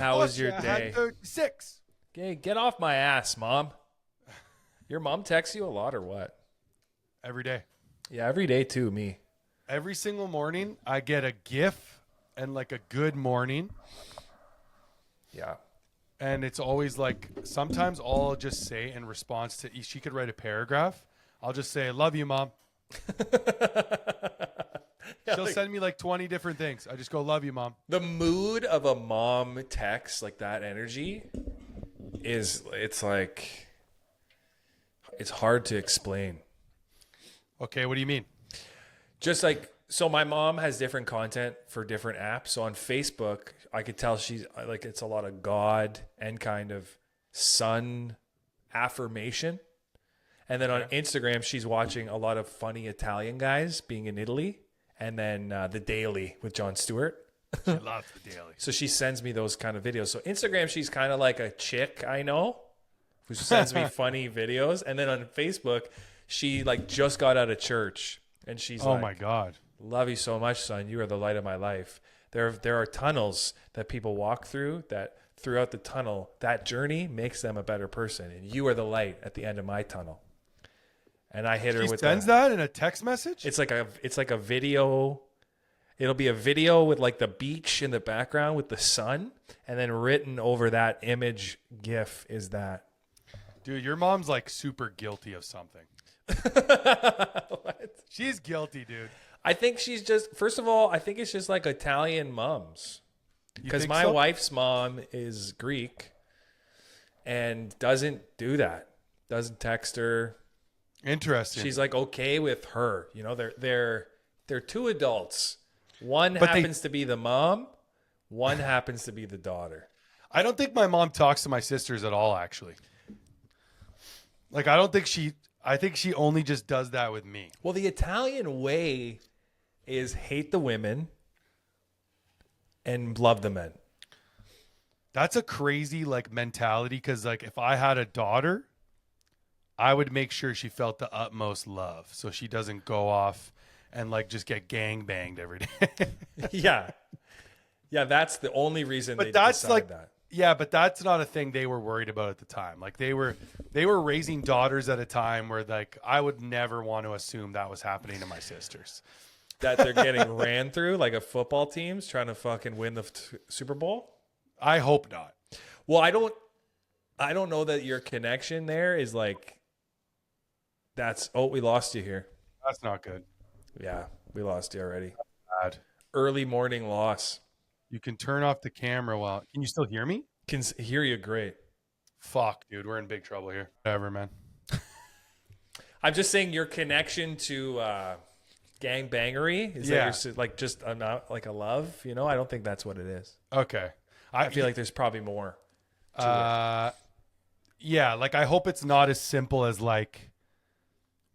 How was your day? 6. Okay, get off my ass, Mom. Your mom texts you a lot or what? Every day. Yeah, every day too, me. Every single morning, I get a GIF and like a good morning. Yeah. And it's always like, sometimes all I'll just say in response to, she could write a paragraph. I'll just say, love you, Mom. She'll send me like 20 different things. I just go, love you, Mom. The mood of a mom text, like that energy, it's like, it's hard to explain. Okay, what do you mean? Just like, so my mom has different content for different apps. So on Facebook, I could tell she's like, it's a lot of God and kind of sun affirmation. And then on Instagram, she's watching a lot of funny Italian guys being in Italy. And then The Daily with Jon Stewart. She loves The Daily. So she sends me those kind of videos. So Instagram, she's kind of like a chick I know who sends me funny videos. And then on Facebook, she like just got out of church. And she's like, oh my God. Love you so much, son. You are the light of my life. There are tunnels that people walk through that throughout the tunnel, that journey makes them a better person. And you are the light at the end of my tunnel. And I hit her with sends that in a text message? It's like a video. It'll be a video with like the beach in the background with the sun. And then written over that image GIF is that. Dude, your mom's like super guilty of something. What? She's guilty, dude. I think she's just, first of all, I think it's just like Italian moms. Because my wife's mom is Greek and doesn't do that. Doesn't text her. Interesting. She's like okay with her. You know, they're two adults. One happens to be the mom. One happens to be the daughter. I don't think my mom talks to my sisters at all, actually. Like, I think she only just does that with me. Well, the Italian way is hate the women and love the men. That's a crazy like mentality, because like if I had a daughter, I would make sure she felt the utmost love so she doesn't go off and like just get gang banged every day. Yeah. Yeah, that's the only reason But they that's decide like that. Yeah, but that's not a thing they were worried about at the time. Like they were raising daughters at a time where like I would never want to assume that was happening to my sisters. That they're getting ran through like a football team's trying to fucking win the Super Bowl? I hope not. Well, I don't know that your connection there is like we lost you here. That's not good. Yeah, we lost you already. Bad. Early morning loss. You can turn off the camera while... Can you still hear me? Can hear you great. Fuck, dude. We're in big trouble here. Whatever, man. I'm just saying your connection to gangbangery is that like just not like a love, you know? I don't think that's what it is. Okay. I feel like there's probably more to it. Yeah, like I hope it's not as simple as like,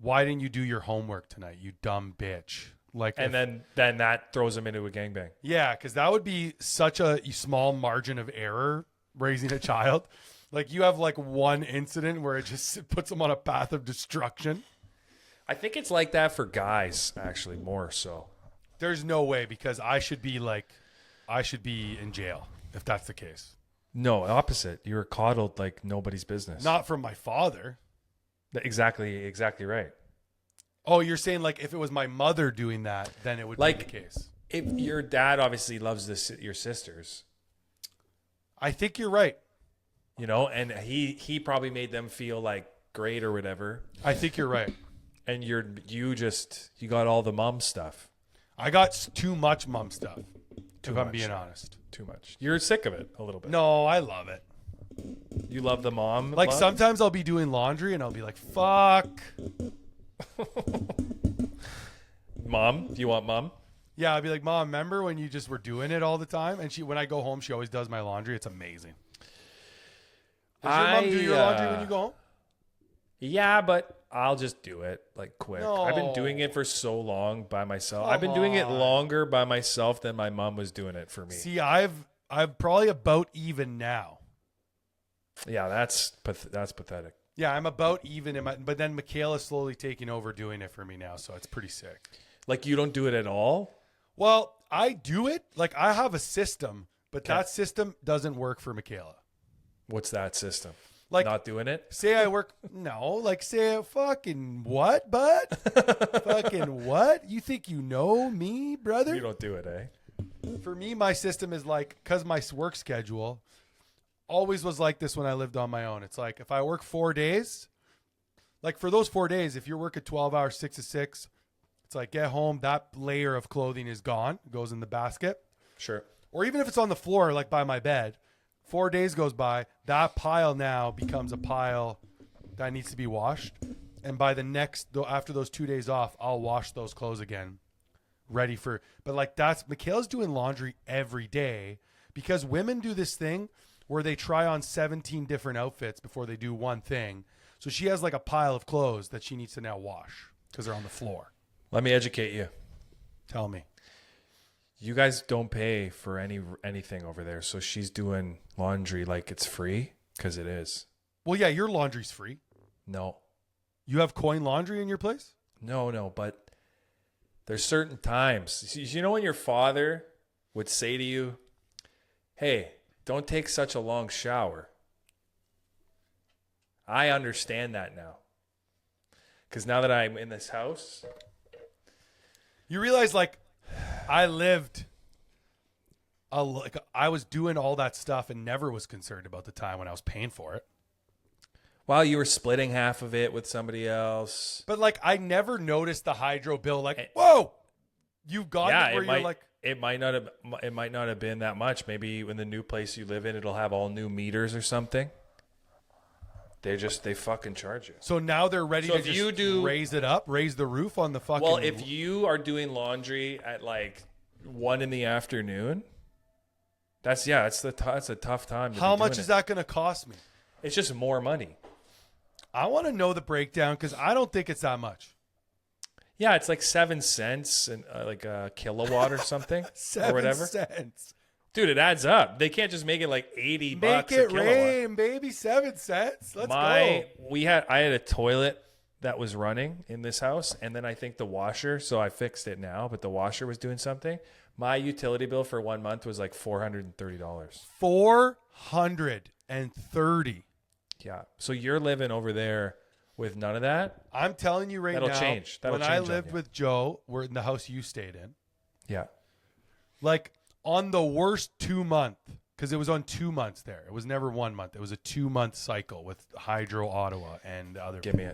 why didn't you do your homework tonight, you dumb bitch? Like, and then that throws them into a gangbang. Yeah, because that would be such a small margin of error raising a child. Like you have like one incident where it just puts them on a path of destruction. I think it's like that for guys, actually, more so. There's no way, because I should be in jail if that's the case. No, opposite. You were coddled like nobody's business. Not from my father. Exactly right. Oh, you're saying like if it was my mother doing that, then it would be the case. If your dad obviously loves your sisters. I think you're right. You know, and he probably made them feel like great or whatever. I think you're right. And you got all the mom stuff. I got too much mom stuff. If I'm being honest. Too much. You're sick of it a little bit. No, I love it. You love the mom? Like love? Sometimes I'll be doing laundry and I'll be like, fuck. Mom? Do you want mom? Yeah, I'll be like, Mom, remember when you just were doing it all the time? And when I go home, she always does my laundry. It's amazing. Does your mom do your laundry when you go home? Yeah, but I'll just do it like quick. No. I've been doing it for so long by myself. I've been doing it longer by myself than my mom was doing it for me. See, I'm probably about even now. Yeah, that's pathetic. Yeah, I'm about even, but then Michaela's slowly taking over doing it for me now, so it's pretty sick. Like you don't do it at all? Well, I do it. Like I have a system But that system doesn't work for Michaela. What's that system? Like, not doing it? Say I work. No, like say fucking what, bud? Fucking what? You think you know me, brother? You don't do it, eh? For me, my system is like, because my work schedule always was like this when I lived on my own. It's like if I work 4 days, like for those 4 days, if you're working 12 hours, 6 to 6, it's like get home, that layer of clothing is gone, goes in the basket. Sure. Or even if it's on the floor, like by my bed, 4 days goes by, that pile now becomes a pile that needs to be washed. And by the next, after those 2 days off, I'll wash those clothes again. Ready for, but like Michaela's doing laundry every day because women do this thing where they try on 17 different outfits before they do one thing. So she has like a pile of clothes that she needs to now wash because they're on the floor. Let me educate you. Tell me. You guys don't pay for anything over there. So she's doing laundry like it's free because it is. Well, yeah, your laundry's free. No. You have coin laundry in your place? No, but there's certain times. You know when your father would say to you, hey, don't take such a long shower. I understand that now. Because now that I'm in this house. You realize, like, I was doing all that stuff and never was concerned about the time when I was paying for it. While you were splitting half of it with somebody else. But, like, I never noticed the hydro bill. Like, whoa, you've got it where you're like. It might not have been that much. Maybe in the new place you live in, it'll have all new meters or something. They fucking charge you. So now they're ready to just raise it up, raise the roof on the fucking. Well, if you are doing laundry at like 1 PM, that's a tough time. How much is that going to cost me? It's just more money. I want to know the breakdown because I don't think it's that much. Yeah, it's like 7 cents and like a kilowatt or something, 7 or whatever. Cents. Dude, it adds up. They can't just make it like $80 Make a it kilowatt. rain, baby. 7 cents. Let's go. I had a toilet that was running in this house, and then I think the washer. So I fixed it now, but the washer was doing something. My utility bill for 1 month was like $430. $430. Yeah. So you're living over there with none of that. I'm telling you right now. That'll change. When I lived with Joe, we're in the house you stayed in. Yeah. Like on the worst 2 month, because it was on 2 months there. It was never 1 month. It was a 2 month cycle with Hydro Ottawa and other. Give me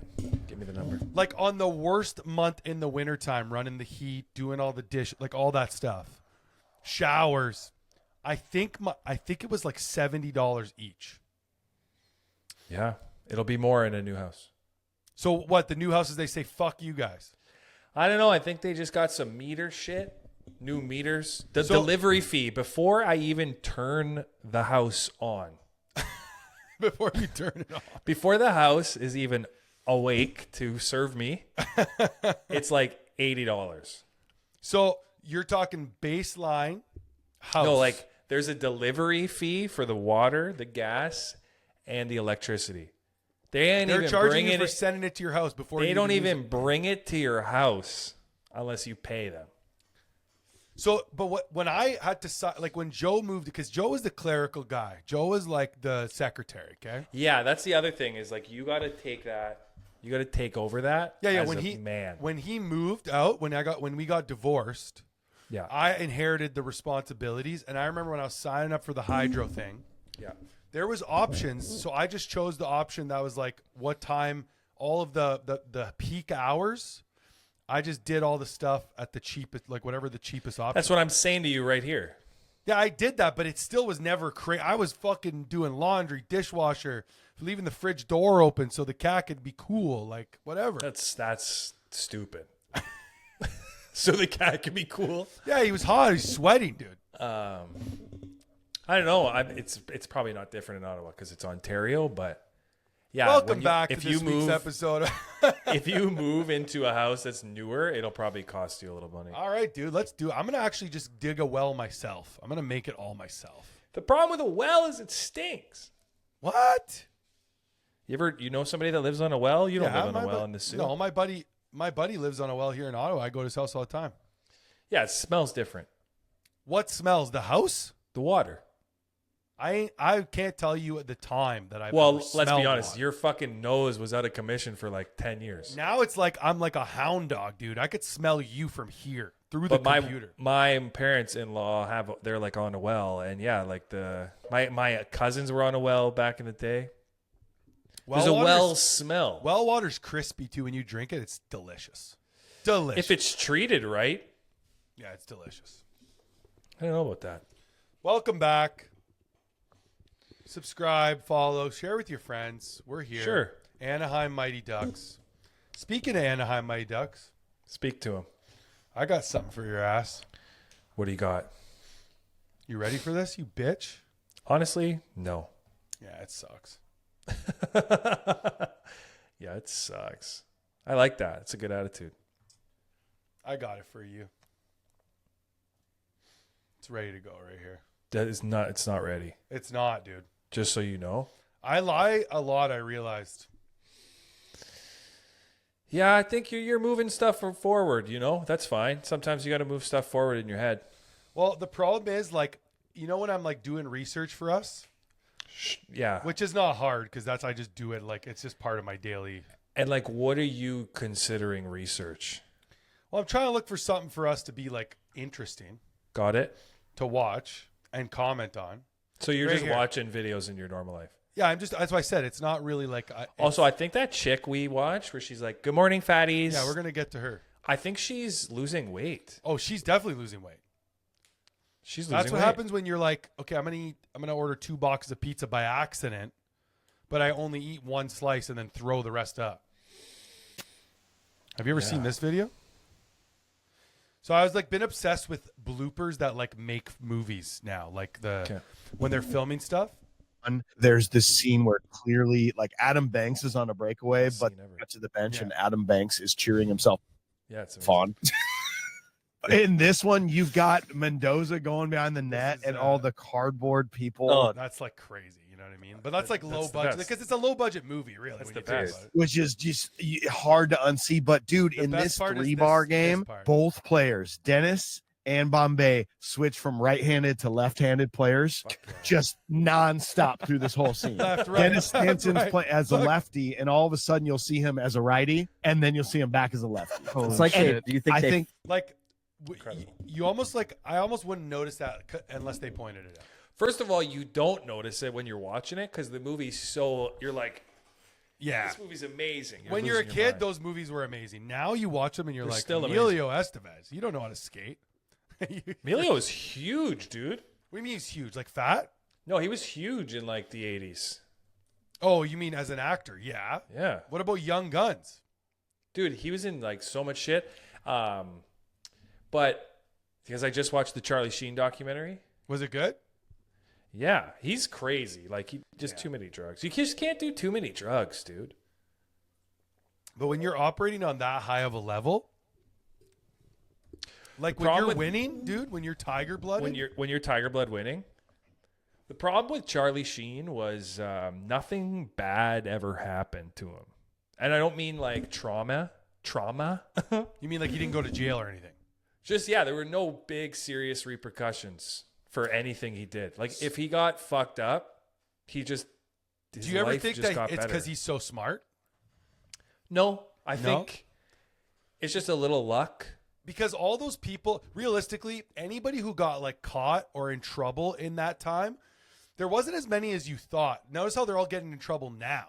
the number. Like on the worst month in the wintertime, running the heat, doing all the dish, like all that stuff, showers. I think it was like $70 each. Yeah, it'll be more in a new house. So what? The new houses, they say, fuck you guys. I don't know. I think they just got some meter shit. New meters. The delivery fee before I even turn the house on. Before you turn it on. Before the house is even awake to serve me, it's like $80. So you're talking baseline house. No, like there's a delivery fee for the water, the gas, and the electricity. They're charging you for sending it to your house before they don't even bring it to your house unless you pay them. So, but when I had to, like when Joe moved, because Joe was the clerical guy. Joe was like the secretary, okay? Yeah, that's the other thing is like you got to take that. You got to take over that. Yeah. As when he moved out, when we got divorced, yeah, I inherited the responsibilities. And I remember when I was signing up for the hydro thing, yeah, there was options. So I just chose the option that was like what time, all of the peak hours. I just did all the stuff at the cheapest, like whatever the cheapest option. That's what I'm saying to you right here. Yeah, I did that, but it still was never crazy. I was fucking doing laundry, dishwasher, leaving the fridge door open so the cat could be cool, like whatever. That's stupid. So the cat could be cool. Yeah, he was hot. He's sweating, dude. I don't know. It's probably not different in Ottawa because it's Ontario, but yeah. Welcome back to this week's episode. If you move into a house that's newer, it'll probably cost you a little money. All right, dude, let's do it. I'm going to actually just dig a well myself. I'm going to make it all myself. The problem with a well is it stinks. What? You know somebody that lives on a well? You don't live on a well in the city. No, my buddy lives on a well here in Ottawa. I go to his house all the time. Yeah, it smells different. What smells? The house? The water. I can't tell you at the time that I've Well, ever let's smelled be honest. water. Your fucking nose was out of commission for like 10 years. Now it's like I'm like a hound dog, dude. I could smell you from here through But the computer. my parents-in-law they're like on a well, and yeah, like my cousins were on a well back in the day. There's a well smell. Well water's crispy too. When you drink it, it's delicious. Delicious. If it's treated right. Yeah, it's delicious. I don't know about that. Welcome back. Subscribe, follow, share with your friends. We're here. Sure. Anaheim Mighty Ducks. Speaking of Anaheim Mighty Ducks, Speak to him. I got something for your ass. What do you got? You ready for this, you bitch? Honestly, no. Yeah, it sucks. Yeah, it sucks. I like that. It's a good attitude. I got it for you. It's ready to go right here. It's not ready. It's not, dude. Just so you know. I lie a lot, I realized. Yeah, I think you're moving stuff forward, you know? That's fine. Sometimes you got to move stuff forward in your head. Well, the problem is, like, you know when I'm, like, doing research for us? Yeah. Which is not hard because I just do it. Like, it's just part of my daily. And, like, what are you considering research? Well, I'm trying to look for something for us to be, like, interesting Got it? to watch and comment on. So you're Right just here. watching videos in your normal life. Yeah, that's why I said it's not really like. Also, I think that chick we watched where she's like, "Good morning, fatties." Yeah, we're going to get to her. I think she's losing weight. Oh, she's definitely losing weight. She's losing That's what weight. happens when you're like, okay, I'm gonna order 2 boxes of pizza by accident, but I only eat 1 slice and then throw the rest up. Have you ever seen this video? So I was like been obsessed with bloopers that like make movies now, like when they're filming stuff. There's this scene where clearly like Adam Banks is on a breakaway, but got to the bench and Adam Banks is cheering himself Yeah, it's on. In this one, you've got Mendoza going behind the net and all the cardboard people. Oh, that's like crazy. You know what I mean? But that's like low budget because it's a low budget movie, really. That's when the you think best. about it. Which is just hard to unsee. But dude, The in best this part is 3-bar this game, part. both players, Dennis and Bombay, switch from right-handed to left-handed players just nonstop through this whole scene. Left, right, Dennis Stanton's right. play as a lefty, and all of a sudden you'll see him as a righty, and then you'll see him back as a lefty. It's like, And do you think I they think Like you almost like I almost wouldn't notice that unless they pointed it out. First of all, you don't notice it when you're watching it because the movie's so you're like, Yeah. this movie's amazing. When you're a losing your kid, mind. those movies were amazing. Now you watch them and you're They're like, still Emilio Estevez, you don't know how to skate. Emilio is huge, dude. What do you mean he's huge? Like fat? No, he was huge in like the 80s. Oh, you mean as an actor? Yeah. Yeah. What about Young Guns? Dude, he was in like so much shit. But because I just watched the Charlie Sheen documentary. Was it good? Yeah, he's crazy. Like he just too many drugs. You just can't do too many drugs, dude. But when you're operating on that high of a level, like when problem you're with- winning, dude, when you're tiger blooded, When you're Tiger Blood winning. The problem with Charlie Sheen was nothing bad ever happened to him. And I don't mean like trauma. you mean like he didn't go to jail or anything? Just, yeah, there were no big serious repercussions for anything he did. Like, if he got fucked up, he just, his Do you ever life think just that got it's better. because he's so smart? No, I think it's just a little luck. Because all those people, realistically, anybody who got like caught or in trouble in that time, there wasn't as many as you thought. Notice how they're all getting in trouble now.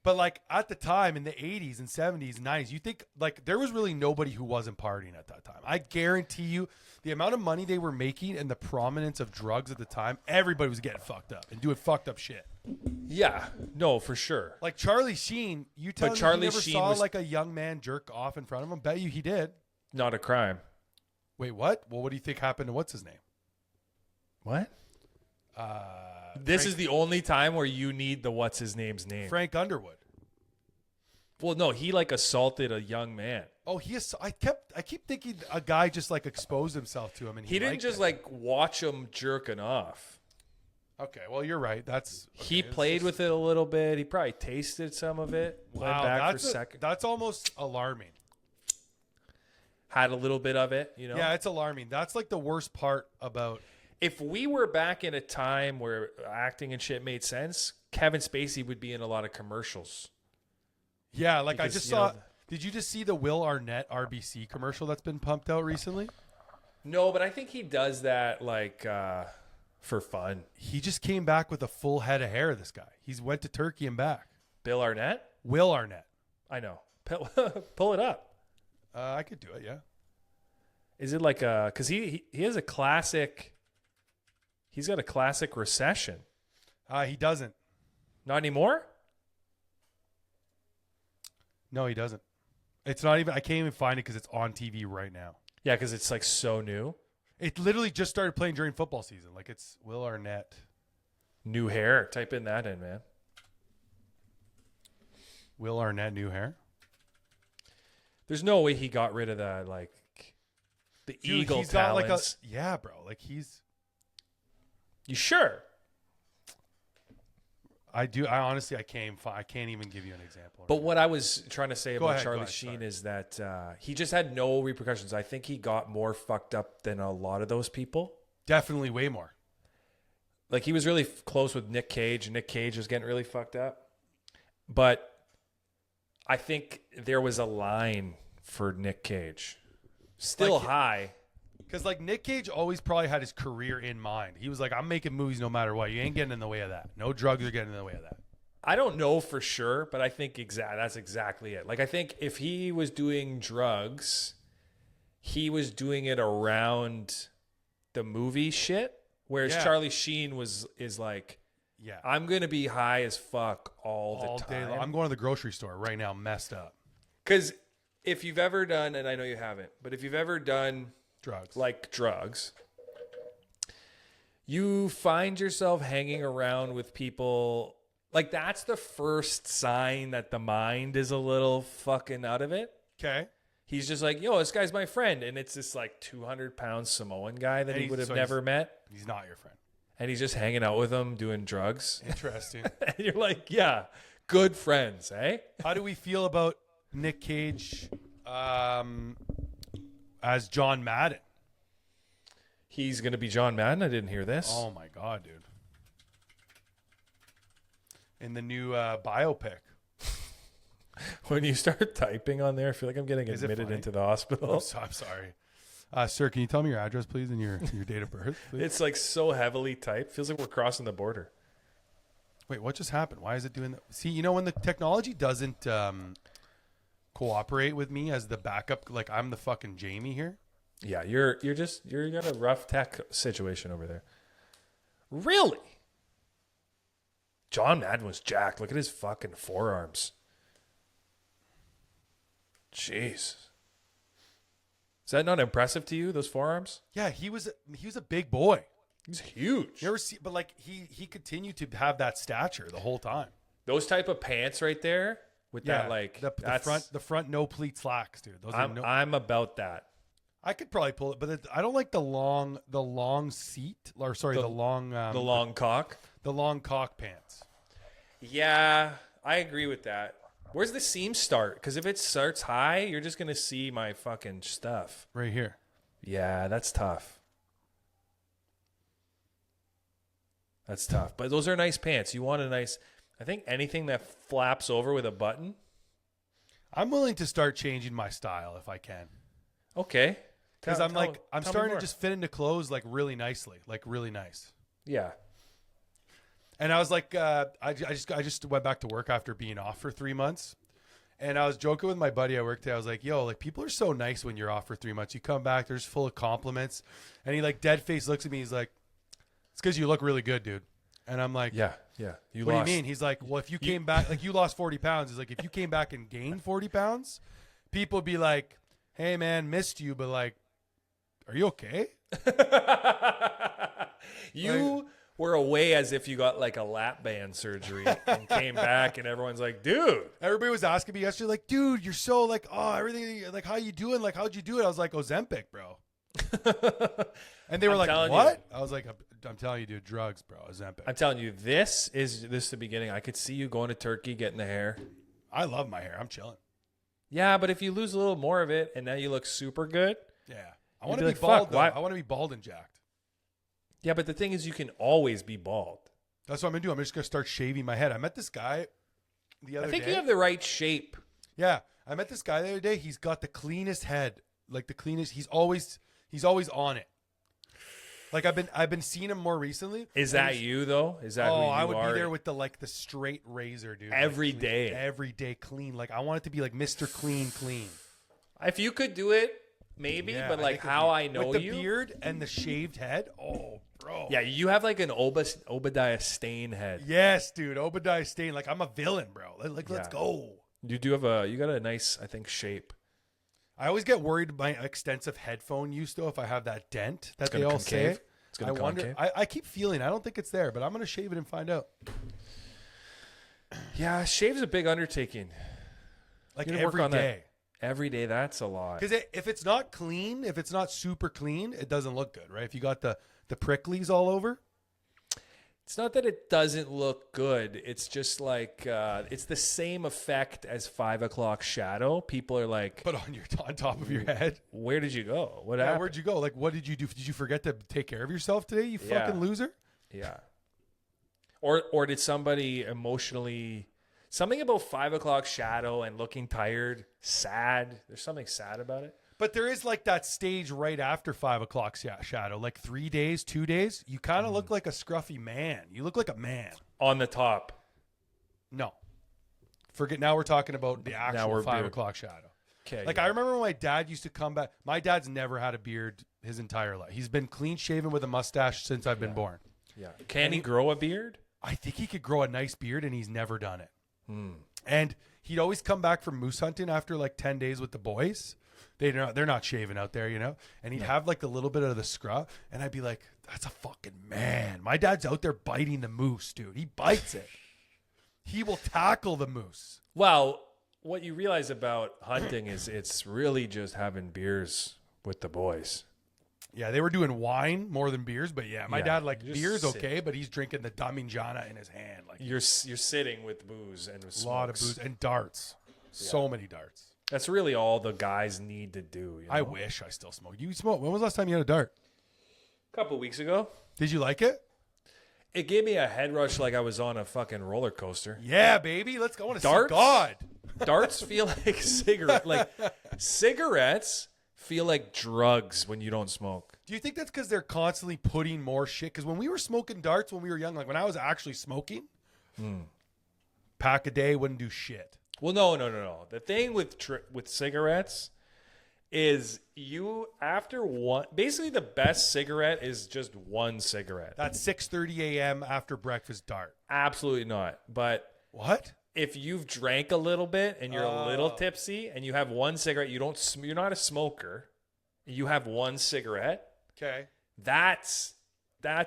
But like at the time in the 80s and 70s and 90s, you think like there was really nobody who wasn't partying at that time. I guarantee you the amount of money they were making and the prominence of drugs at the time, everybody was getting fucked up and doing fucked up shit. Yeah, no, for sure. Like Charlie Sheen, you tell me Charlie you never Sheen saw was- like a young man jerk off in front of him? Bet you he did. Not a crime. Wait, what? Well, what do you think happened to what's his name? What? This is the only time where you need the what's his name's name. Frank Underwood. Well, no, he like assaulted a young man. Oh, he is. I keep thinking a guy just like exposed himself to him, and He didn't liked just it. like watch him jerking off. Okay, well, you're right. That's He played with it a little bit. He probably tasted some of it. Went wow. back for a That's second. that's almost alarming. Had a little bit of it, you know? Yeah, it's alarming. That's like the worst part about. If we were back in a time where acting and shit made sense, Kevin Spacey would be in a lot of commercials. Yeah, like Because, I just you know, saw. Did you just see the Will Arnett RBC commercial that's been pumped out recently? No, but I think he does that like for fun. He just came back with a full head of hair. This guy. He's went to Turkey and back. Bill Arnett? Will Arnett. I know. Pull it up. I could do it. Yeah. Is it like a? Because he has a classic. He's got a classic recession. He doesn't. Not anymore. No, he doesn't. It's not even. I can't even find it because it's on TV right now. Yeah, because it's like so new. It literally just started playing during football season. Like it's Will Arnett. New hair. Type in that in, man. Will Arnett new hair. There's no way he got rid of the Dude, eagle he's got talons. like a yeah, bro. Like he's. You sure? I do. I honestly, I can't even give you an example. But what I was trying to say about ahead, Charlie Sheen is that he just had no repercussions. I think he got more fucked up than a lot of those people. Definitely way more. Like he was really close with Nick Cage, and Nick Cage was getting really fucked up. But I think there was a line for Nick Cage. Still Like, high. Because like Nick Cage always probably had his career in mind. He was like, I'm making movies no matter what. You ain't getting in the way of that. No drugs are getting in the way of that. I don't know for sure, but I think that's exactly it. Like I think if he was doing drugs, he was doing it around the movie shit. Whereas Yeah. Charlie Sheen is like, Yeah. I'm gonna be high as fuck all the Day time. long. I'm going to the grocery store right now, messed up. Because if you've ever done, and I know you haven't, but if you've ever done drugs, you find yourself hanging around with people. Like that's the first sign that the mind is a little fucking out of it. Okay. He's just like, yo, this guy's my friend. And it's this like 200-pound Samoan guy that And he would have so never met. He's not your friend. And he's just hanging out with him doing drugs. Interesting. And you're like, yeah, good friends, eh? How do we feel about Nick Cage as John Madden? He's going to be John Madden. I didn't hear this. Oh, my God, dude. In the new biopic. When you start typing on there, I feel like I'm getting Is it admitted funny? into the hospital. I'm sorry. Sir, can you tell me your address, please, and your date of birth, please? It's like so heavily typed. Feels like we're crossing the border. Wait, what just happened? Why is it doing that? See, you know, when the technology doesn't cooperate with me as the backup, like I'm the fucking Jamie here. Yeah, you're got a rough tech situation over there. Really? John Madden was jacked. Look at his fucking forearms. Jeez. Is that not impressive to you, those forearms? Yeah, he was a big boy. He's huge. You ever see? But like he continued to have that stature the whole time. Those type of pants right there with that like the front no pleat slacks, dude. Those I'm about that. I could probably pull it, but I don't like the long seat or sorry the long cock. The long cock pants. Yeah, I agree with that. Where's the seam start? Because if it starts high, you're just gonna see my fucking stuff right here. Yeah, that's tough. That's tough. But those are nice pants. You want a nice. I think anything that flaps over with a button. I'm willing to start changing my style if I can. Okay. Because I'm starting to just fit into clothes like really nicely, like really nice. Yeah. And I was like, I just went back to work after being off for 3 months, and I was joking with my buddy at work today. I was like, yo, like people are so nice when you're off for 3 months. You come back, they're just full of compliments, and he like dead face looks at me. He's like, it's because you look really good, dude. And I'm like, yeah. What do you mean? He's like, well, if you came back, like you lost 40 pounds. He's like, if you came back and gained 40 pounds, people would be like, hey man, missed you, but like, are you okay? Were away as if you got like a lap band surgery and came back and everyone's like, dude. Everybody was asking me yesterday, like, dude, you're so like, oh, everything, like, how you doing? Like, how'd you do it? I was like, Ozempic, bro. And they were like, what? I was like, I'm telling you, dude, drugs, bro, Ozempic. I'm telling you, this is the beginning. I could see you going to Turkey, getting the hair. I love my hair. I'm chilling. Yeah, but if you lose a little more of it and now you look super good. Yeah. I want to be bald, though. I want to be bald and jacked. Yeah, but the thing is, you can always be bald. That's what I'm gonna do. I'm just gonna start shaving my head. I met this guy the other day. I think you have the right shape. Yeah, I met this guy the other day. He's got the cleanest head, like the cleanest. He's always on it. Like I've been seeing him more recently. Is that you though? Is that who you I would are? be there with the straight razor, dude. Every like, day. every day clean. Like I want it to be like Mr. Clean. If you could do it, maybe. Yeah, but like how I know with you, the beard and the shaved head. Oh, bro. yeah, you have like an Obadiah Stane head. Yes, dude. Obadiah Stane. Like I'm a villain, bro. Let's Yeah. go. You got a nice, I think, shape. I always get worried by extensive headphone use though. If I have that dent that they gonna all concave? say. It's gonna I wonder. concave? I keep feeling. I don't think it's there, but I'm gonna shave it and find out. Yeah, shave's a big undertaking. Like You gotta work every on that. day. Every day, that's a lot. Because if it's not clean, if it's not super clean, it doesn't look good, right? If you got the pricklies all over. It's not that it doesn't look good. It's just like it's the same effect as 5 o'clock shadow. People are like, But on top of your head. "Where did you go? What Yeah, happened?" where'd you go? Like, what did you do? Did you forget to take care of yourself today, you Yeah. fucking loser? Yeah. Or did somebody emotionally something about 5 o'clock shadow and looking tired, sad? There's something sad about it. But there is like that stage right after 5 o'clock shadow, like 3 days, 2 days. You kind of look like a scruffy man. You look like a man. On the top. No. Forget. Now we're talking about the we're actual 5 beard. o'clock shadow. Okay. Like I remember when my dad used to come back. My dad's never had a beard his entire life. He's been clean shaven with a mustache since I've been born. yeah. Can he grow a beard? I think he could grow a nice beard, and he's never done it. Hmm. And he'd always come back from moose hunting after like 10 days with the boys. They're not shaving out there, you know. And he'd have like a little bit of the scruff, and I'd be like, "That's a fucking man." My dad's out there biting the moose, dude. He bites it. He will tackle the moose. Well, what you realize about hunting is it's really just having beers with the boys. Yeah, they were doing wine more than beers, but yeah, my Yeah, dad like you just beers sit. okay, but he's drinking the Daminjana in his hand, like You're sitting with booze and with a lot of smokes. booze and darts. So many darts. That's really all the guys need to do. You know? I wish I still smoked. You smoked. When was the last time you had a dart? A couple weeks ago, Did you like it? it gave me a head rush like I was on a fucking roller coaster. Yeah, baby. Let's go. I want to see Darts? God. Darts feel like cigarettes feel like drugs when you don't smoke. Do you think that's because they're constantly putting more shit? Because when we were smoking darts when we were young, like when I was actually smoking, pack a day wouldn't do shit. Well, no. The thing with cigarettes is you after one. Basically, the best cigarette is just one cigarette. That's 6:30 a.m. after breakfast dart. Absolutely not. But What? if you've drank a little bit and you're a little tipsy and you have one cigarette, you're not a smoker. You have one cigarette. Okay. That's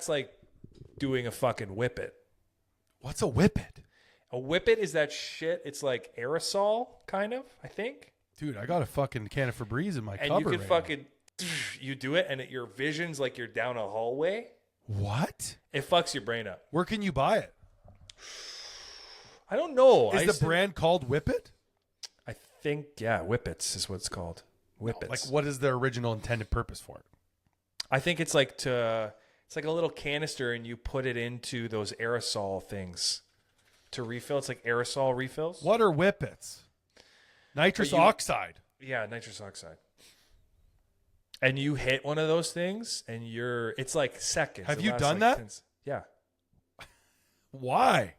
like doing a fucking whippet. What's a whippet? A whippet is that shit. It's like aerosol, kind of, I think. Dude, I got a fucking can of Febreze in my And cupboard. you can right fucking, you do it, and your vision's like you're down a hallway. now. What? It fucks your brain up. Where can you buy it? I don't know. Is the brand called Whippet? I think, yeah, whippets is what it's called. Whippets. Like, what is their original intended purpose for it? I think it's like it's like a little canister, and you put it into those aerosol things to refill. It's like aerosol refills. What are Whippets? Nitrous oxide. Yeah, nitrous oxide. And you hit one of those things, and it's like seconds. Have It you lasts done like that? 10 Yeah. Why?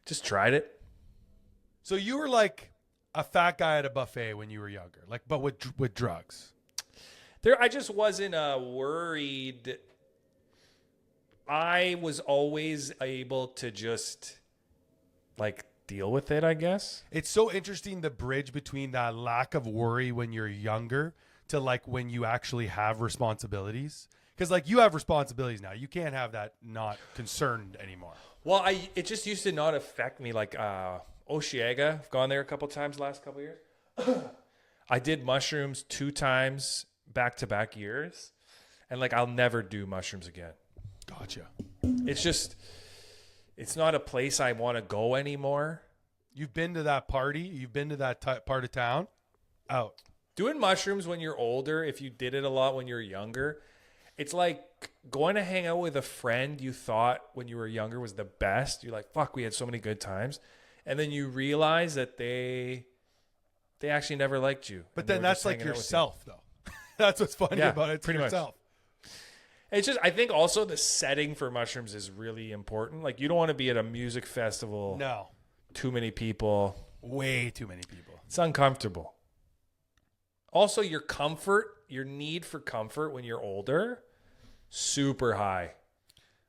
Just tried it. So you were like a fat guy at a buffet when you were younger, like, but with drugs. I just wasn't worried. I was always able to just like deal with it, I guess. It's so interesting, the bridge between that lack of worry when you're younger to like when you actually have responsibilities. Because like you have responsibilities now, you can't have that not concerned anymore. Well, it just used to not affect me. Like Oshiega, I've gone there a couple times the last couple years. I did mushrooms 2 times back-to-back years, and like I'll never do mushrooms again. Gotcha. It's not a place I want to go anymore. You've been to that party. You've been to that part of town. Out. Doing mushrooms when you're older, if you did it a lot when you're younger, it's like going to hang out with a friend you thought when you were younger was the best. You're like, fuck, we had so many good times. And then you realize that they actually never liked you. But and they then were that's just like hanging out with you. yourself, though. That's what's funny Yeah, about it. It's pretty much. yourself. It's just, I think also the setting for mushrooms is really important. Like, you don't want to be at a music festival. No. Too many people. Way too many people. It's uncomfortable. Also, your need for comfort when you're older, super high.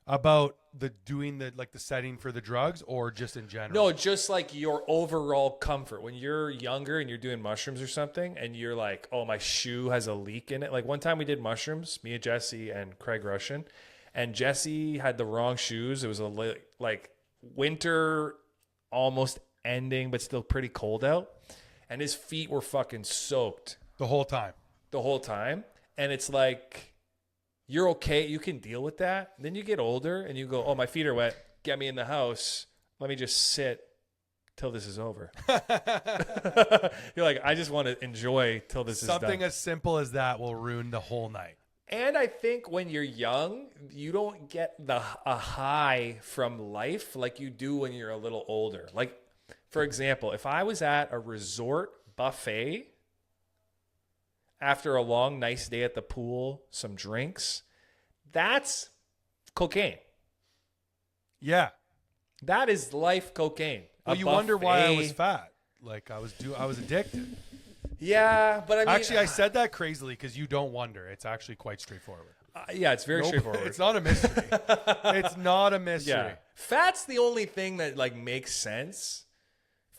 About the setting for the drugs or just in general? No, just like your overall comfort. When you're younger and you're doing mushrooms or something and you're like, oh, my shoe has a leak in it. Like one time we did mushrooms, me and Jesse and Craig Russian, and Jesse had the wrong shoes. It was like winter almost ending, but still pretty cold out. And his feet were fucking soaked. The whole time. And it's like, you're okay. You can deal with that. Then you get older and you go, oh, my feet are wet. Get me in the house. Let me just sit till this is over. You're like, I just want to enjoy till this is done. Something as simple as that will ruin the whole night. And I think when you're young, you don't get a high from life like you do when you're a little older. Like, for example, if I was at a resort buffet after a long, nice day at the pool, some drinks, that's cocaine. Yeah. That is life cocaine. Well, you wonder why I was fat. Like I was addicted. Yeah, but I mean, actually, I said that crazily because you don't wonder. It's actually quite straightforward. Yeah, it's very straightforward. It's not a mystery. It's not a mystery. Yeah. Fat's the only thing that like makes sense.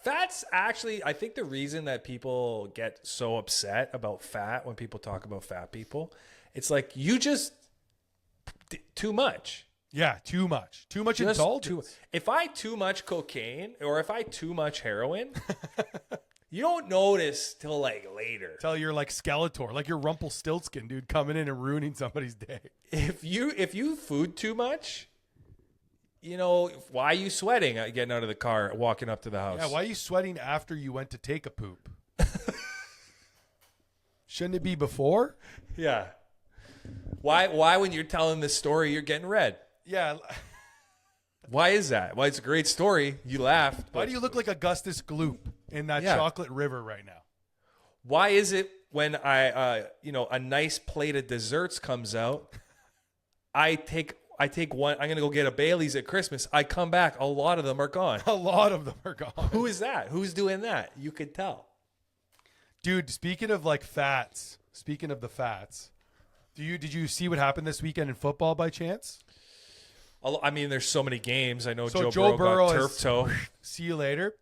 Fat's actually, I think the reason that people get so upset about fat when people talk about fat people, it's like you just too much. Yeah, too much. Too much indulgence. If I too much cocaine or if I too much heroin, you don't notice till like later. Till you're like Skeletor, like you're Rumpelstiltskin, dude, coming in and ruining somebody's day. If you food too much, you know, why are you sweating getting out of the car, walking up to the house? Yeah, why are you sweating after you went to take a poop? Shouldn't it be before? Yeah. Why when you're telling this story, you're getting red? Yeah. Why is that? Why it's a great story. You laughed. Why do you look like Augustus Gloop in that chocolate river right now? Why is it when a nice plate of desserts comes out, I take one, I'm going to go get a Bailey's at Christmas. I come back, a lot of them are gone. A lot of them are gone. Who is that? Who's doing that? You could tell. Dude, speaking of the fats, did you see what happened this weekend in football by chance? I mean, there's so many games. I know So Joe Burrow got turf toe. See you later.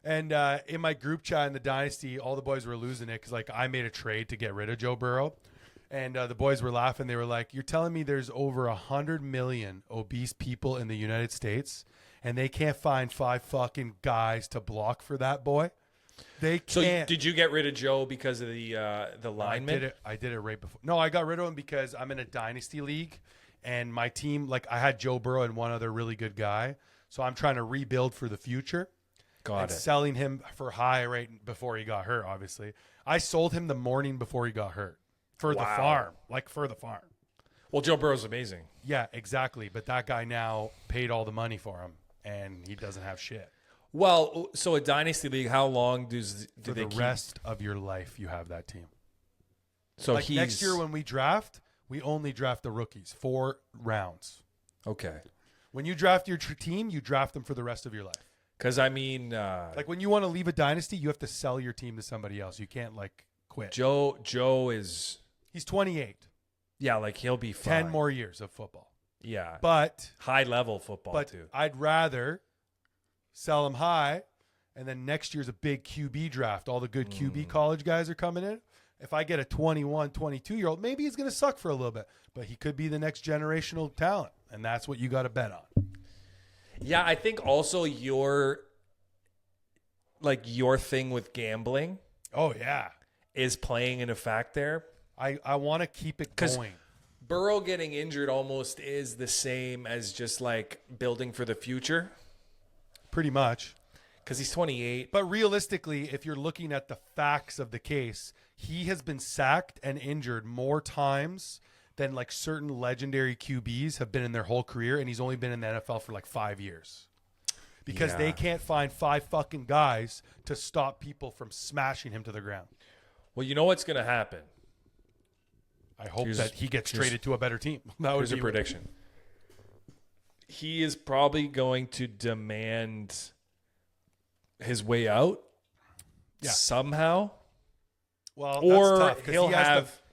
And in my group chat in the Dynasty, all the boys were losing it because I made a trade to get rid of Joe Burrow. And the boys were laughing. They were like, you're telling me there's over 100 million obese people in the United States and they can't find 5 fucking guys to block for that boy? They can't. So did you get rid of Joe because of the lineman? I did it right before. No, I got rid of him because I'm in a Dynasty league. And my team, I had Joe Burrow and one other really good guy. So I'm trying to rebuild for the future. Got it. Selling him for high right before he got hurt, obviously. I sold him the morning before he got hurt. For the farm. For the farm. Well, Joe Burrow's amazing. Yeah, exactly. But that guy now paid all the money for him, and he doesn't have shit. Well, so a Dynasty League, how long do for they the rest of your life, you have that team. So next year when we draft, we only draft the rookies, 4 rounds. Okay. When you draft your team, you draft them for the rest of your life. Because, I mean... when you want to leave a dynasty, you have to sell your team to somebody else. You can't, quit. Joe is... He's 28. Yeah, he'll be fine. 10 more years of football. Yeah. But... high-level football, too. I'd rather sell him high, and then next year's a big QB draft. All the good QB college guys are coming in. If I get a 21, 22-year-old, maybe he's going to suck for a little bit, but he could be the next generational talent, and that's what you got to bet on. Yeah, I think also your thing with gambling. Oh, yeah. Is playing in effect there. I want to keep it going. Burrow getting injured almost is the same as just building for the future. Pretty much. Because he's 28. But realistically, if you're looking at the facts of the case, he has been sacked and injured more times than like certain legendary QBs have been in their whole career, and he's only been in the NFL for like 5 years. Because they can't find 5 fucking guys to stop people from smashing him to the ground. Well, you know what's going to happen? I hope that he gets traded to a better team. That Here's a prediction. He is probably going to demand his way out somehow. Well, or that's tough, he'll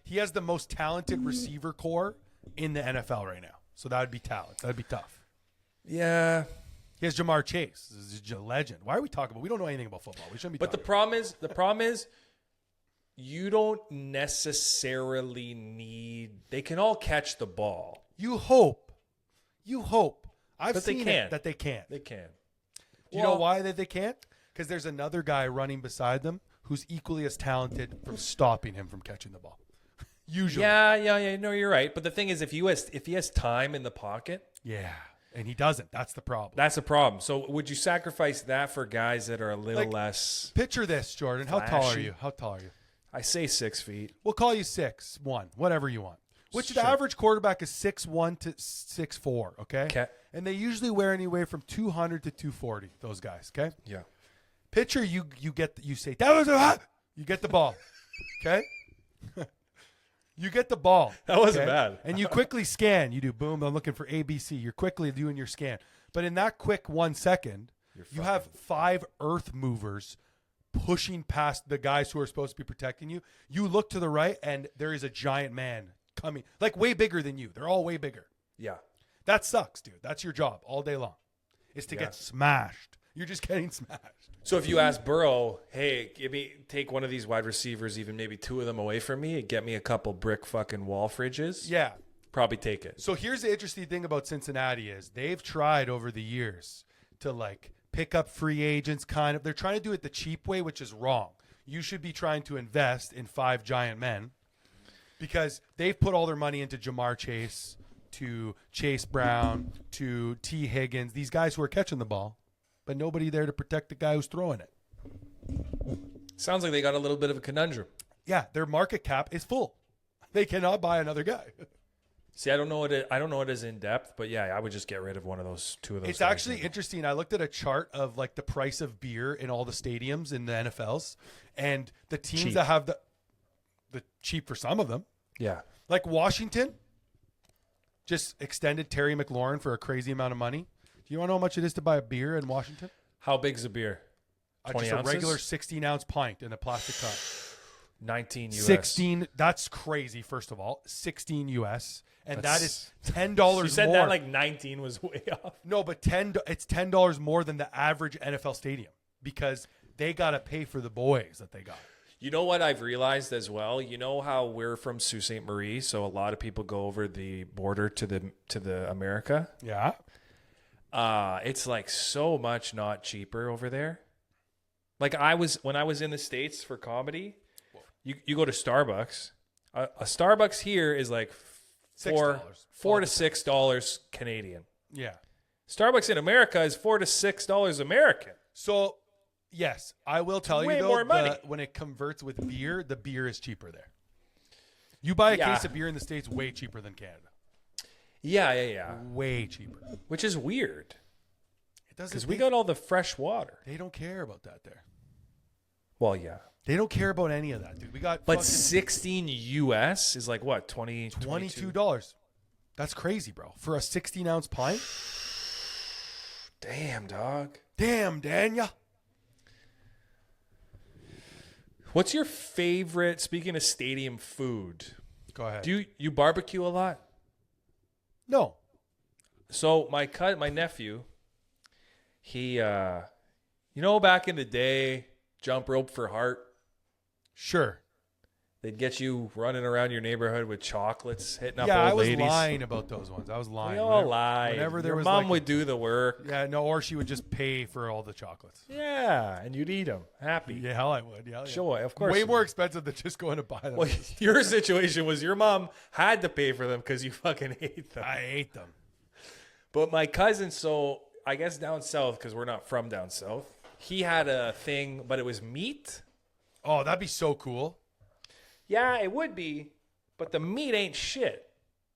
he has the most talented receiver core in the NFL right now. So that would be talent. That would be tough. Yeah. He has Jamar Chase. This is a legend. Why are we talking about? We don't know anything about football. We shouldn't be. But the problem is, you don't necessarily need. They can all catch the ball. You hope. I've But seen that they can't. They can. Do you know why that they can't? Because there's another guy running beside them who's equally as talented from stopping him from catching the ball. Usually. Yeah. No, you're right. But the thing is, if he has time in the pocket, and he doesn't. That's the problem. that's a problem. So would you sacrifice that for guys that are a little less? Picture this, Jordan. How tall are you? I say 6 feet. We'll call you 6'1", whatever you want. Which Sure. the average quarterback is 6'1" to 6'4", okay? Okay. And they usually wear anywhere from 200 to 240, those guys, okay? Yeah. Picture you say, that was a you get the ball, okay? You get the ball. That wasn't okay? bad. And you quickly scan. You do, boom, I'm looking for ABC. You're quickly doing your scan. But in that quick 1 second, you have 5 earth movers pushing past the guys who are supposed to be protecting you. You look to the right, and there is a giant man coming, like way bigger than you. They're all way bigger. Yeah. That sucks, dude. That's your job all day long, is to get smashed. You're just getting smashed. So if you ask Burrow, hey, take one of these wide receivers, even maybe 2 of them away from me, and get me a couple brick fucking wall fridges. Yeah. Probably take it. So here's the interesting thing about Cincinnati is they've tried over the years to like pick up free agents kind of. They're trying to do it the cheap way, which is wrong. You should be trying to invest in 5 giant men because they've put all their money into Jamar Chase, to Chase Brown, to T. Higgins, these guys who are catching the ball, but nobody there to protect the guy who's throwing it. Sounds like they got a little bit of a conundrum. Yeah, their market cap is full. They cannot buy another guy. See, I don't know it is in depth, but yeah, I would just get rid of one of those 2 of those. It's actually interesting. I looked at a chart of like the price of beer in all the stadiums in the NFLs, and the teams Cheap. that have the cheap for some of them, Yeah. like Washington, just extended Terry McLaurin for a crazy amount of money. Do you want to know how much it is to buy a beer in Washington? How big's a beer? 20 just ounces? a regular 16-ounce pint in a plastic cup. 19 US. 16. That's crazy. First of all, 16 US, and that is $10 more. You said that like 19 was way off. No, but it's $10 more than the average NFL stadium because they got to pay for the boys that they got. You know what I've realized as well? You know how we're from Sault Ste. Marie, so a lot of people go over the border to the America. Yeah. It's like so much not cheaper over there. Like when I was in the States for comedy, you go to Starbucks. A Starbucks here is like $4 to $6 Canadian. Yeah. Starbucks in America is $4 to $6 American. So, yes, I will tell Way you, though, more money. when it converts with beer, the beer is cheaper there. You buy a case of beer in the States way cheaper than Canada. Yeah. Way cheaper. Which is weird. It doesn't Because we got all the fresh water. They don't care about that there. Well, yeah. They don't care about any of that, dude. We got But 16 US is like what? $22? That's crazy, bro. For a 16-ounce pint? Damn, dog. Damn, Daniel. What's your favorite, speaking of stadium food? Go ahead. Do you barbecue a lot? No. So my nephew, he back in the day, jump rope for heart. Sure. They'd get you running around your neighborhood with chocolates, hitting up Yeah, old I was ladies. lying about those ones. I was lying. We all lied. Whenever there Your was mom like would do the work. Yeah, no, or she would just pay for all the chocolates. Yeah, and you'd eat them. Happy. Yeah, hell I would. Yeah. Sure, of course. Way you more would. expensive than just going to buy them. Well, your situation was your mom had to pay for them because you fucking ate them. I ate them. But my cousin, so I guess down south, because we're not from down south, he had a thing, but it was meat. Oh, that'd be so cool. Yeah, it would be, but the meat ain't shit.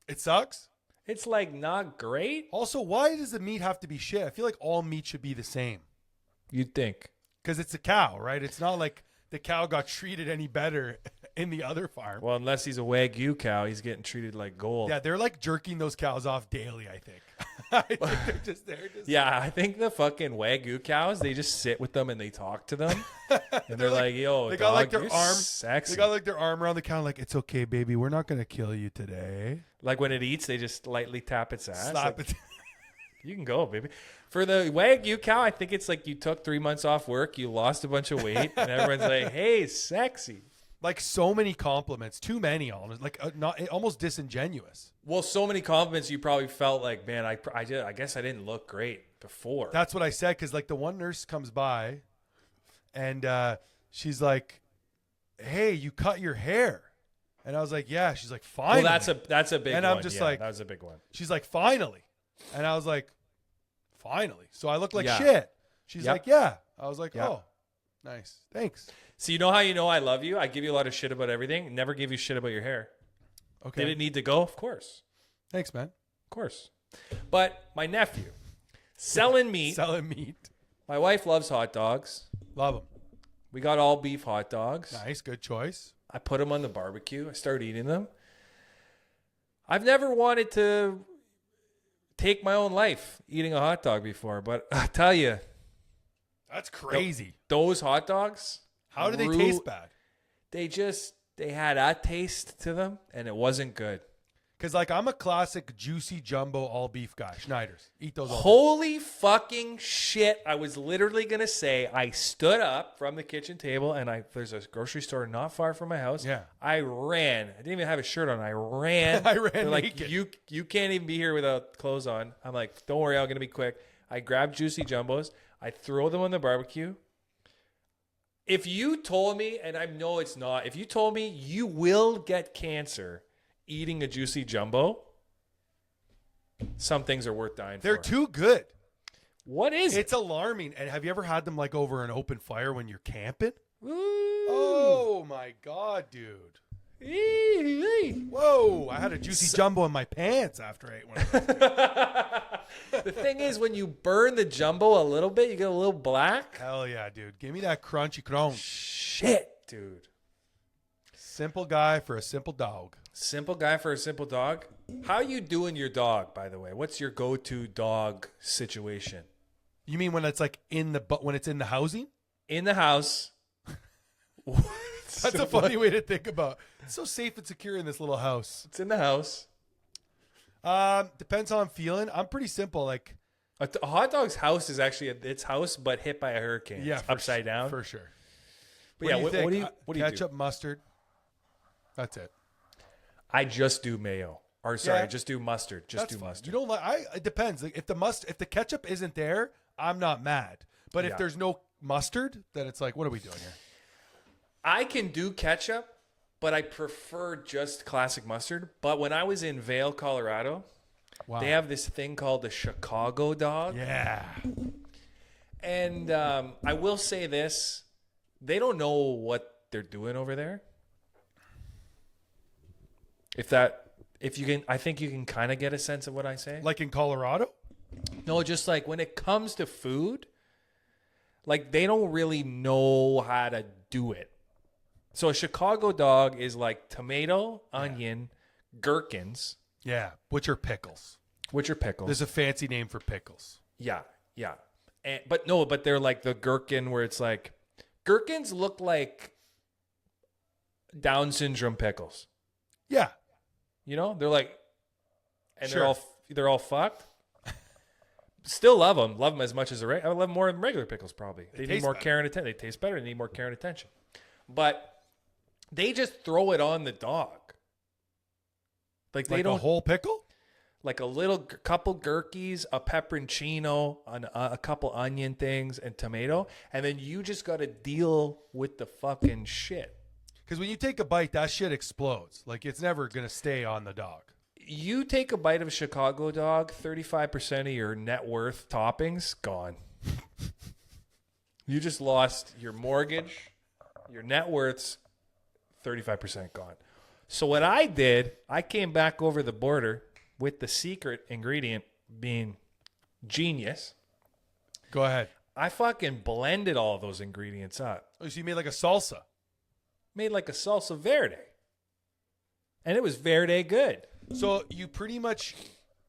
It sucks. It's like not great. Also, why does the meat have to be shit? I feel like all meat should be the same. You'd think. Because it's a cow, right? It's not like the cow got treated any better in the other farm. Well, unless he's a Wagyu cow, he's getting treated like gold. Yeah, they're like jerking those cows off daily, I think. I think they're just Yeah, I think the fucking Wagyu cows, they just sit with them and they talk to them. And they're like, yo, they dog, got like their you're arm sexy. They got like their arm around the cow like, it's okay, baby. We're not going to kill you today. Like when it eats, they just lightly tap its ass. Slap Like, it. you can go, baby. For the Wagyu cow, I think it's like you took 3 months off work, you lost a bunch of weight, and everyone's like, hey, sexy. Like so many compliments. Too many almost. Like not almost disingenuous. Well, so many compliments, you probably felt like, man, I guess I didn't look great before. That's what I said, because like the one nurse comes by and she's like, hey, you cut your hair. And I was like, yeah. She's like, finally. Well, that's a big and one. I'm just Yeah, like, that was a big one. she's like, finally. And I was like, finally. So I look like Yeah. shit. She's Yep. like, yeah. I was like, Yep. oh, nice. Thanks. So you know how you know I love you? I give you a lot of shit about everything. Never give you shit about your hair. Okay. Did it need to go? Of course. Thanks, man. Of course. But my nephew, selling meat. Selling meat. My wife loves hot dogs. Love them. We got all beef hot dogs. Nice. Good choice. I put them on the barbecue. I started eating them. I've never wanted to take my own life eating a hot dog before, but I tell you, That's crazy. those hot dogs, How do they taste bad? they had a taste to them, and it wasn't good. Because like I'm a classic juicy jumbo all beef guy. Schneider's. Eat those all day. Holy fucking shit. I was literally going to say, I stood up from the kitchen table and there's a grocery store not far from my house. Yeah. I ran. I didn't even have a shirt on. I ran. I ran They're like, naked. you can't even be here without clothes on. I'm like, don't worry, I'm going to be quick. I grabbed juicy jumbos. I throw them on the barbecue. If you told me, and I know it's not, if you told me you will get cancer eating a juicy jumbo, some things are worth dying They're for. too good. What is it? It's alarming. And have you ever had them like over an open fire when you're camping? Ooh. Oh my God, dude. Ee. Whoa. I had a juicy jumbo in my pants after I ate one of those. The thing is, when you burn the jumbo a little bit, you get a little black. Hell yeah, dude. Give me that crunchy crunch. Shit, dude. Simple guy for a simple dog. Simple guy for a simple dog. How you doing your dog, by the way? What's your go-to dog situation? You mean when it's like when it's in the housing? In the house. That's a funny way to think about. It's so safe and secure in this little house. It's in the house. Depends how I'm feeling. I'm pretty simple. Like, A hot dog's house is actually its house, but hit by a hurricane. yeah, It's upside down. for sure. But yeah, what do you Ketchup, do? mustard. That's it. I just do mayo. Or sorry, Yeah. just do mustard. Just That's do fine. mustard. You don't like. It depends. Like if the ketchup isn't there, I'm not mad. But Yeah. if there's no mustard, then it's like, what are we doing here? I can do ketchup, but I prefer just classic mustard. But when I was in Vail, Colorado, Wow. they have this thing called the Chicago dog. Yeah. And I will say this, they don't know what they're doing over there. If you can, I think you can kind of get a sense of what I say. Like in Colorado? No, just like when it comes to food, like they don't really know how to do it. So a Chicago dog is like tomato, onion, gherkins, Yeah. Which are pickles. which are pickles. There's a fancy name for pickles. Yeah. But they're like the gherkin where it's like gherkins look like Down syndrome pickles. Yeah. You know, they're like, and Sure. they're all fucked. Still love them as much as I love them more than regular pickles. Probably they need taste more better. care and attention. They taste better. They need more care and attention. But they just throw it on the dog. Like they Like don't a whole pickle? like a little couple gherkins, a pepperoncino, a couple onion things, and tomato, and then you just got to deal with the fucking shit. Because when you take a bite, that shit explodes. Like it's never gonna stay on the dog. You take a bite of a Chicago dog, 35% of your net worth toppings gone. You just lost your mortgage, your net worth's 35% gone. So what I did, I came back over the border with the secret ingredient being genius. Go ahead. I fucking blended all those ingredients up. Oh, so you made like a salsa. Made like a salsa verde. And it was verde good. So you pretty much,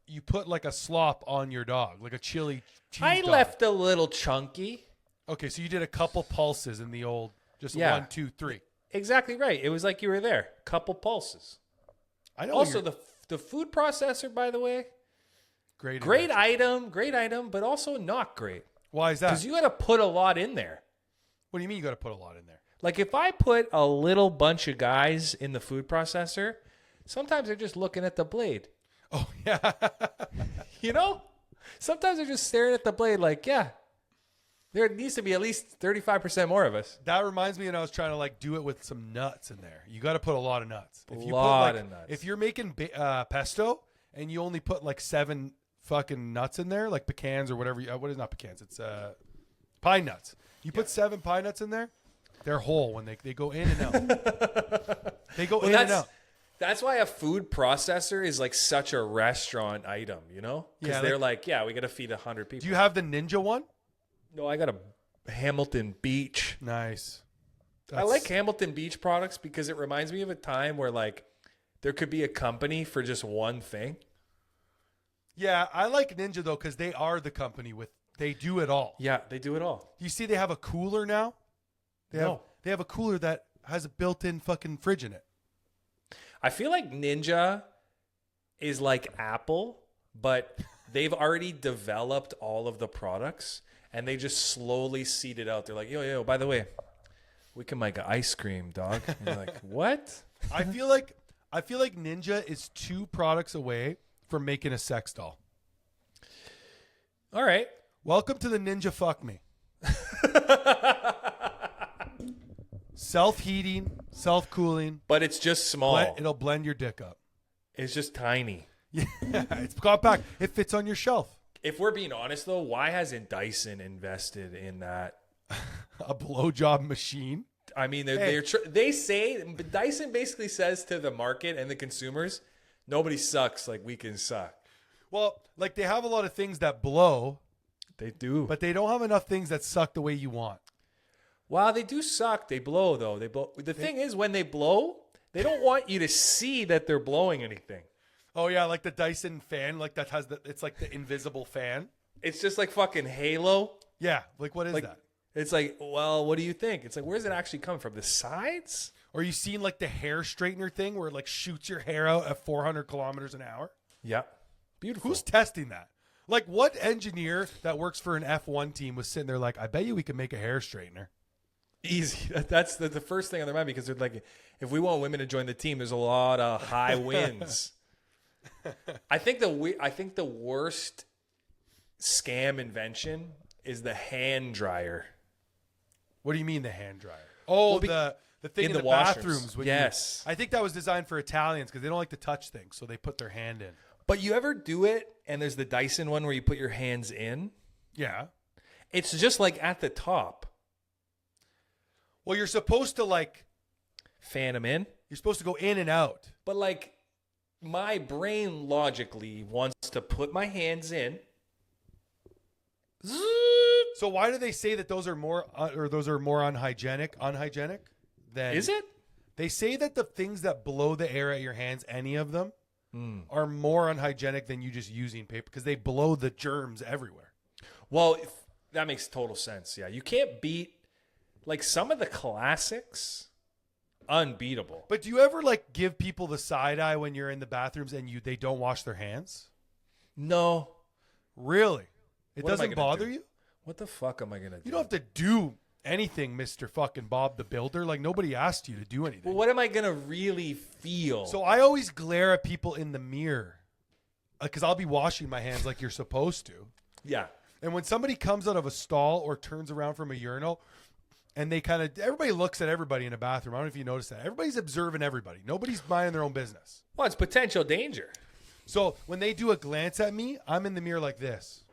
you put like a slop on your dog, like a chili cheese I dog. left a little chunky. Okay, so you did a couple pulses in the old, just Yeah. 1, 2, 3. Exactly right. It was like you were there. Couple pulses. I know. Also, the food processor, by the way, great item, but also not great. Why is that? Because you got to put a lot in there. What do you mean you got to put a lot in there? Like if I put a little bunch of guys in the food processor, sometimes they're just looking at the blade. Oh, yeah. You know? Sometimes they're just staring at the blade like, yeah, there needs to be at least 35% more of us. That reminds me when I was trying to like do it with some nuts in there. You got to put a lot of nuts. Of nuts. If you're making pesto and you only put like 7 fucking nuts in there, like pecans or whatever. What is not pecans? It's pine nuts. You put 7 pine nuts in there, they're whole when they go in and out. They go in and out. That's why a food processor is like such a restaurant item, you know? Because they're like, yeah, we got to feed 100 people. Do you have the Ninja one? No, I got a Hamilton Beach. Nice. I like Hamilton Beach products because it reminds me of a time where like there could be a company for just one thing. Yeah, I like Ninja though because they are the company they do it all. Yeah, they do it all. You see they have a cooler now? They have a cooler that has a built-in fucking fridge in it. I feel like Ninja is like Apple, but they've already developed all of the products and they just slowly seed it out. They're like, yo, by the way, we can make ice cream, dog. And you're like, what? I feel like Ninja is 2 products away from making a sex doll. All right. Welcome to the Ninja Fuck Me. Self-heating, self-cooling. But it's just small. It'll blend your dick up. It's just tiny. Yeah, it's compact. It fits on your shelf. If we're being honest, though, why hasn't Dyson invested in that? A blowjob machine? I mean, they say, Dyson basically says to the market and the consumers, nobody sucks like we can suck. Well, like they have a lot of things that blow. They do. But they don't have enough things that suck the way you want. Wow, they do suck. They blow, though. The thing is, when they blow, they don't want you to see that they're blowing anything. Oh, yeah, like the Dyson fan, like that has it's like the invisible fan. It's just like fucking Halo. Yeah, like what is that? It's like, well, what do you think? It's like, where's it actually coming from? The sides? Or you seen like the hair straightener thing where it like shoots your hair out at 400 kilometers an hour? Yeah. Beautiful. Who's testing that? Like what engineer that works for an F1 team was sitting there like, I bet you we could make a hair straightener. Easy. That's the first thing on their mind because they're like, if we want women to join the team, there's a lot of high winds. I think the worst scam invention is the hand dryer. What do you mean the hand dryer? Oh, the thing in the bathrooms. Yes. I think that was designed for Italians because they don't like to touch things, so they put their hand in. But you ever do it and there's the Dyson one where you put your hands in? Yeah. It's just like at the top. Well, you're supposed to like fan them in. You're supposed to go in and out. But like my brain logically wants to put my hands in. So why do they say that those are more unhygienic than? Is it? They say that the things that blow the air at your hands, any of them, are more unhygienic than you just using paper because they blow the germs everywhere. Well, that makes total sense. Yeah, you can't beat like some of the classics. Unbeatable. But do you ever like give people the side eye when you're in the bathrooms and they don't wash their hands? No. Really? It doesn't bother you? What the fuck am I going to do? You don't have to do anything, Mr. fucking Bob the Builder. Like nobody asked you to do anything. Well, what am I going to really feel? So I always glare at people in the mirror because I'll be washing my hands like you're supposed to. Yeah. And when somebody comes out of a stall or turns around from a urinal and everybody looks at everybody in a bathroom. I don't know if you noticed that. Everybody's observing everybody. Nobody's minding their own business. Well, it's potential danger. So when they do a glance at me, I'm in the mirror like this.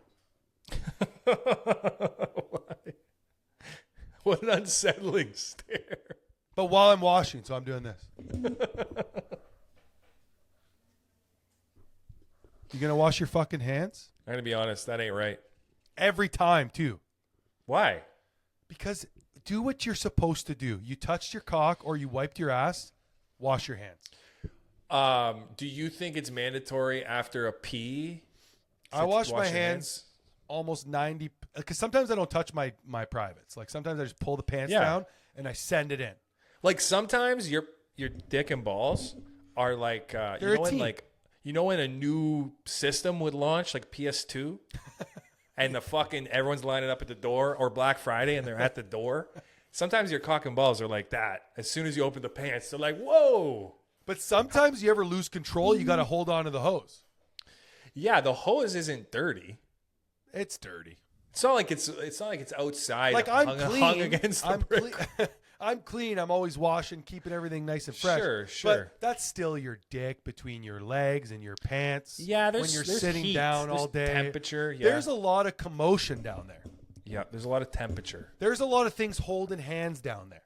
What an unsettling stare. But while I'm washing, so I'm doing this. You gonna wash your fucking hands I'm gonna be honest, that ain't right. every time too? Why? Because do what you're supposed to do. You touched your cock or you wiped your ass. Wash your hands. Do you think it's mandatory after a pee? I wash my your hands almost 90 because sometimes I don't touch my privates. Like sometimes I just pull the pants Yeah. down and I send it in. Like sometimes your dick and balls are like They're a team. when a new system would launch like PS2 and the fucking everyone's lining up at the door or Black Friday and they're at the door. Sometimes your cock and balls are like that. As soon as you open the pants, they're like, "Whoa." But sometimes you ever lose control, you got to hold on to the hose. Yeah, the hose isn't dirty. It's dirty. It's not like it's outside. Like I'm hung clean. against the I'm brick. clean. I'm clean. I'm always washing, keeping everything nice and fresh. Sure. But that's still your dick between your legs and your pants. Yeah, when you're sitting heat. down There's all day. temperature. Yeah. There's a lot of commotion down there. Yeah, there's a lot of temperature. There's a lot of things holding hands down there.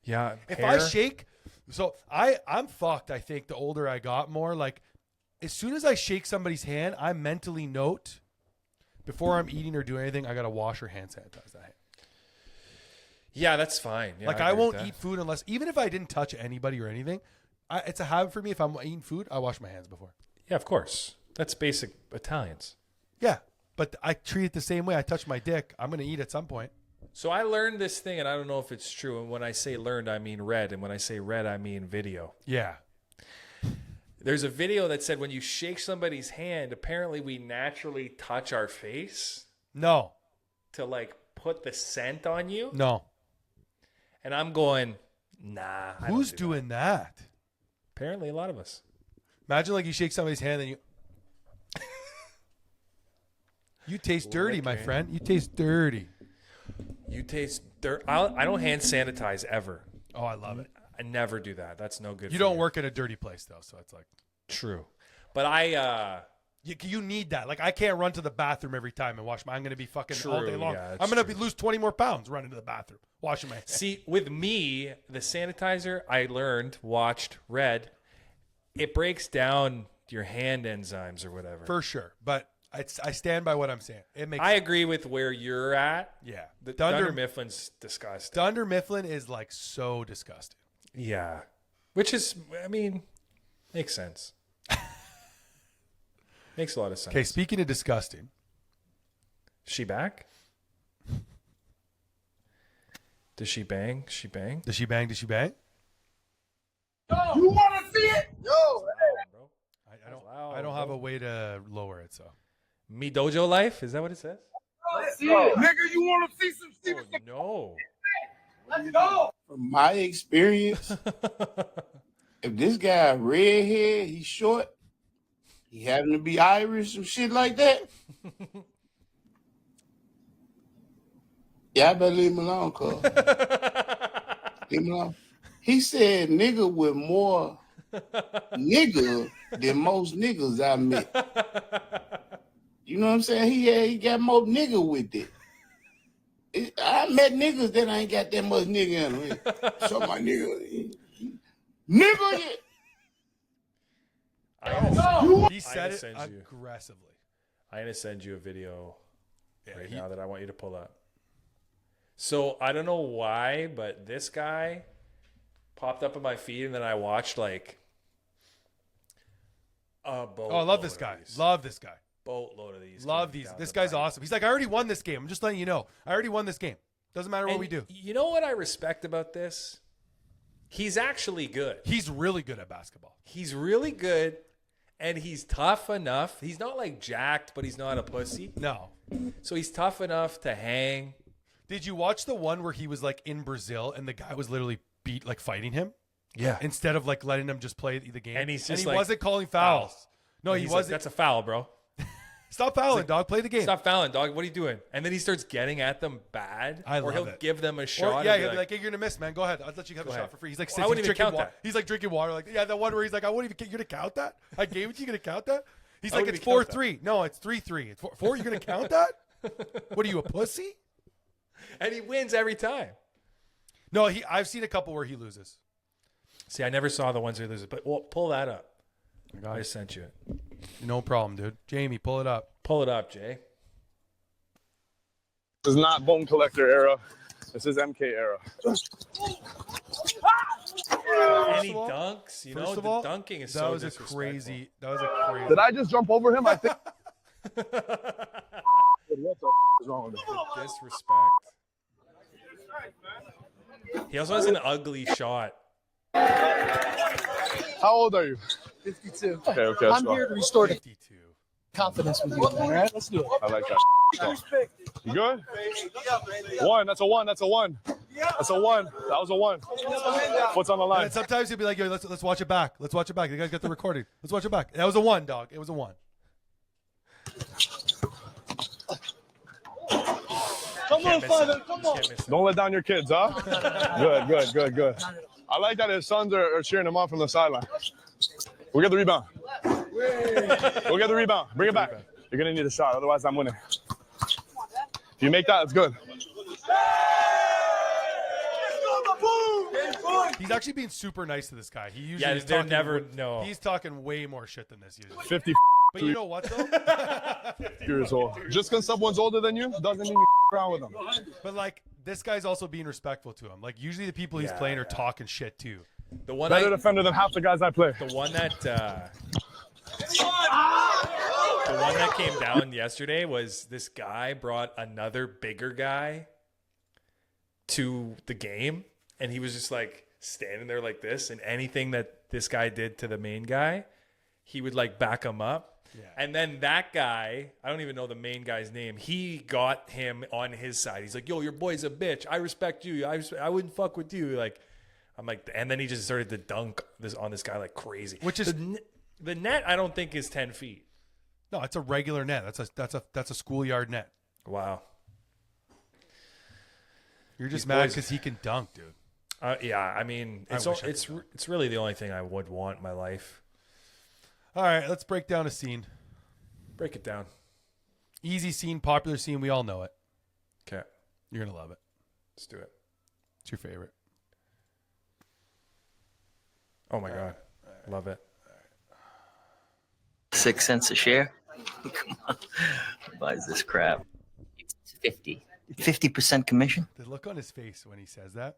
Yeah. If hair. I shake, so I'm fucked. I think the older I got, more like as soon as I shake somebody's hand, I mentally note before I'm eating or doing anything, I gotta wash or hand sanitize that hand. Yeah, that's fine. Yeah, Like I I agree won't with that. eat food unless, even if I didn't touch anybody or anything, it's a habit for me. If I'm eating food, I wash my hands before. Yeah, of course. That's basic Italians. Yeah, but I treat it the same way. I touch my dick. I'm gonna eat at some point. So I learned this thing, and I don't know if it's true. And when I say learned, I mean read. And when I say read, I mean video. Yeah. There's a video that said when you shake somebody's hand, apparently we naturally touch our face No. to like put the scent on you. No. And I'm going, nah. I don't Who's do that. doing that? Apparently, a lot of us. Imagine like you shake somebody's hand and you. You taste dirty, my Licking. friend. You taste dirty. You taste dirt. I don't hand sanitize ever. Oh, I love it. I never do that. That's no good. You for don't work in a dirty place though, so it's like True. But I you need that. Like I can't run to the bathroom every time and wash my. I'm gonna be fucking all day True, long. yeah, that's I'm gonna true. lose 20 more pounds running to the bathroom, washing my hands. see with me the sanitizer. I learned, watched, read. It breaks down your hand enzymes or whatever. For sure, but I stand by what I'm saying. It makes. I agree with where you're at. Yeah, The Dunder Dunder Mifflin's disgusting. Dunder Mifflin is like so disgusting. Yeah, which is, I mean, makes sense. Makes a lot of sense. Okay, speaking of disgusting, She back? Does she bang? She bang? does she bang? Does she bang? You want to see it? Yo, Bro. I don't have a way to lower it, so. Me Dojo Life? Is that what it says? let's see it. Nigga, you want to see some Oh, no. Let's go. From my experience, if this guy redhead, he's short, he happen to be Irish, some shit like that. Yeah, I better leave him alone, cuz. Leave him alone. He said nigga with more nigga than most niggas I met. You know what I'm saying? He got more nigga with it. I met niggas that ain't got that much nigga in them. So my nigga, nigga, He said it send you. aggressively. I'm going to send you a video right he- now that I want you to pull up. So I don't know why, but this guy popped up on my feed, and then I watched like a boatload. Oh, I love this guy. Love this guy. Boatload of these. Love coming these. down This the guy's pipe. awesome. He's like, I already won this game. I'm just letting you know. I already won this game. Doesn't matter what And we do. You know what I respect about this? He's actually good. He's really good at basketball. He's really good, and he's tough enough. He's not like jacked, but he's not a pussy. No. So he's tough enough to hang. Did you watch the one where he was like in Brazil and the guy was literally fighting him Yeah. instead of like letting him just play the game? And he's just he like, wasn't calling fouls. foul. No, he He's like, wasn't. that's a foul, bro. Stop fouling, dog. Play the game. Stop fouling, dog. What are you doing? And then he starts getting at them bad. I or love he'll it. give them a Or, shot. yeah, and he'll be be like, hey, you're gonna miss, man. Go ahead. I'll let you have Go the ahead. shot for free. He's like, Well, I wouldn't even drinking count that. He's like drinking water. Like, yeah, the one where he's like, I wouldn't even. You're gonna count that? I gave it to you. Gonna count that? He's I like, wouldn't it's even count that. 4-3. No, it's 3-3. It's 4. You're gonna count that? What are you, a pussy? and he wins every time. No, I've seen a couple where he loses. See, I never saw the ones who lose it, but well, pull that up. I got I it. just sent you it. No problem, dude. Jamie, pull it up. Pull it up, Jay. This is not bone collector era. This is MK era. Any dunks? You know, First of the all, dunking is that so was a disrespectful. crazy. That was a crazy. Did I just jump over him? I think. What the is wrong with him? Disrespect. He also has an ugly shot. How old are you? 52. Okay, let's I'm go. here to restore the 52. confidence with you. All right, let's do it. I like that. You good? One. That's a one. That's a one. That's a one. That was a one. What's on the line? And sometimes he'll be like, "Yo, let's watch it back. Let's watch it back. You guys got the recording. Let's watch it back." That was a one, dog. It was a one. Come on, father. Come on. Don't let down your kids, huh? Good. I like that his sons are cheering him on from the sideline. We'll get the rebound. We'll get the rebound. Bring it back. You're going to need a shot. Otherwise, I'm winning. If you make that, it's good. He's actually being super nice to this guy. He usually Yeah, is they're talking never way- no. He's talking way more shit than this usually. 50 But you know what though? years old. Just because someone's older than you doesn't mean you around with them. But like this guy's also being respectful to him. Like usually the people he's playing are talking shit too. The one Better defender than half the guys I play. the one that came down yesterday was this guy brought another bigger guy to the game, and he was just like standing there like this, and anything that this guy did to the main guy, he would like back him up. Yeah. And then that guy, I don't even know the main guy's name, he got him on his side. He's like, "Yo, your boy's a bitch. I respect you. I wouldn't fuck with you." Like, I'm like, and then he just started to dunk on this guy like crazy. Which is the net, I don't think is 10 feet. no, it's a regular net. That's a schoolyard net. Wow. You're just These mad boys- because he can dunk, dude. Yeah, I mean, I it's wish I it's could it's really the only thing I would want in my life. All right, let's break down a scene. Break it down. Easy scene, popular scene. We all know it. Okay, You're gonna love it. let's do it. It's your favorite. Oh my god, love it. 6 cents a share? Come on. Who buys this crap? It's 50. 50% commission? The look on his face when he says that.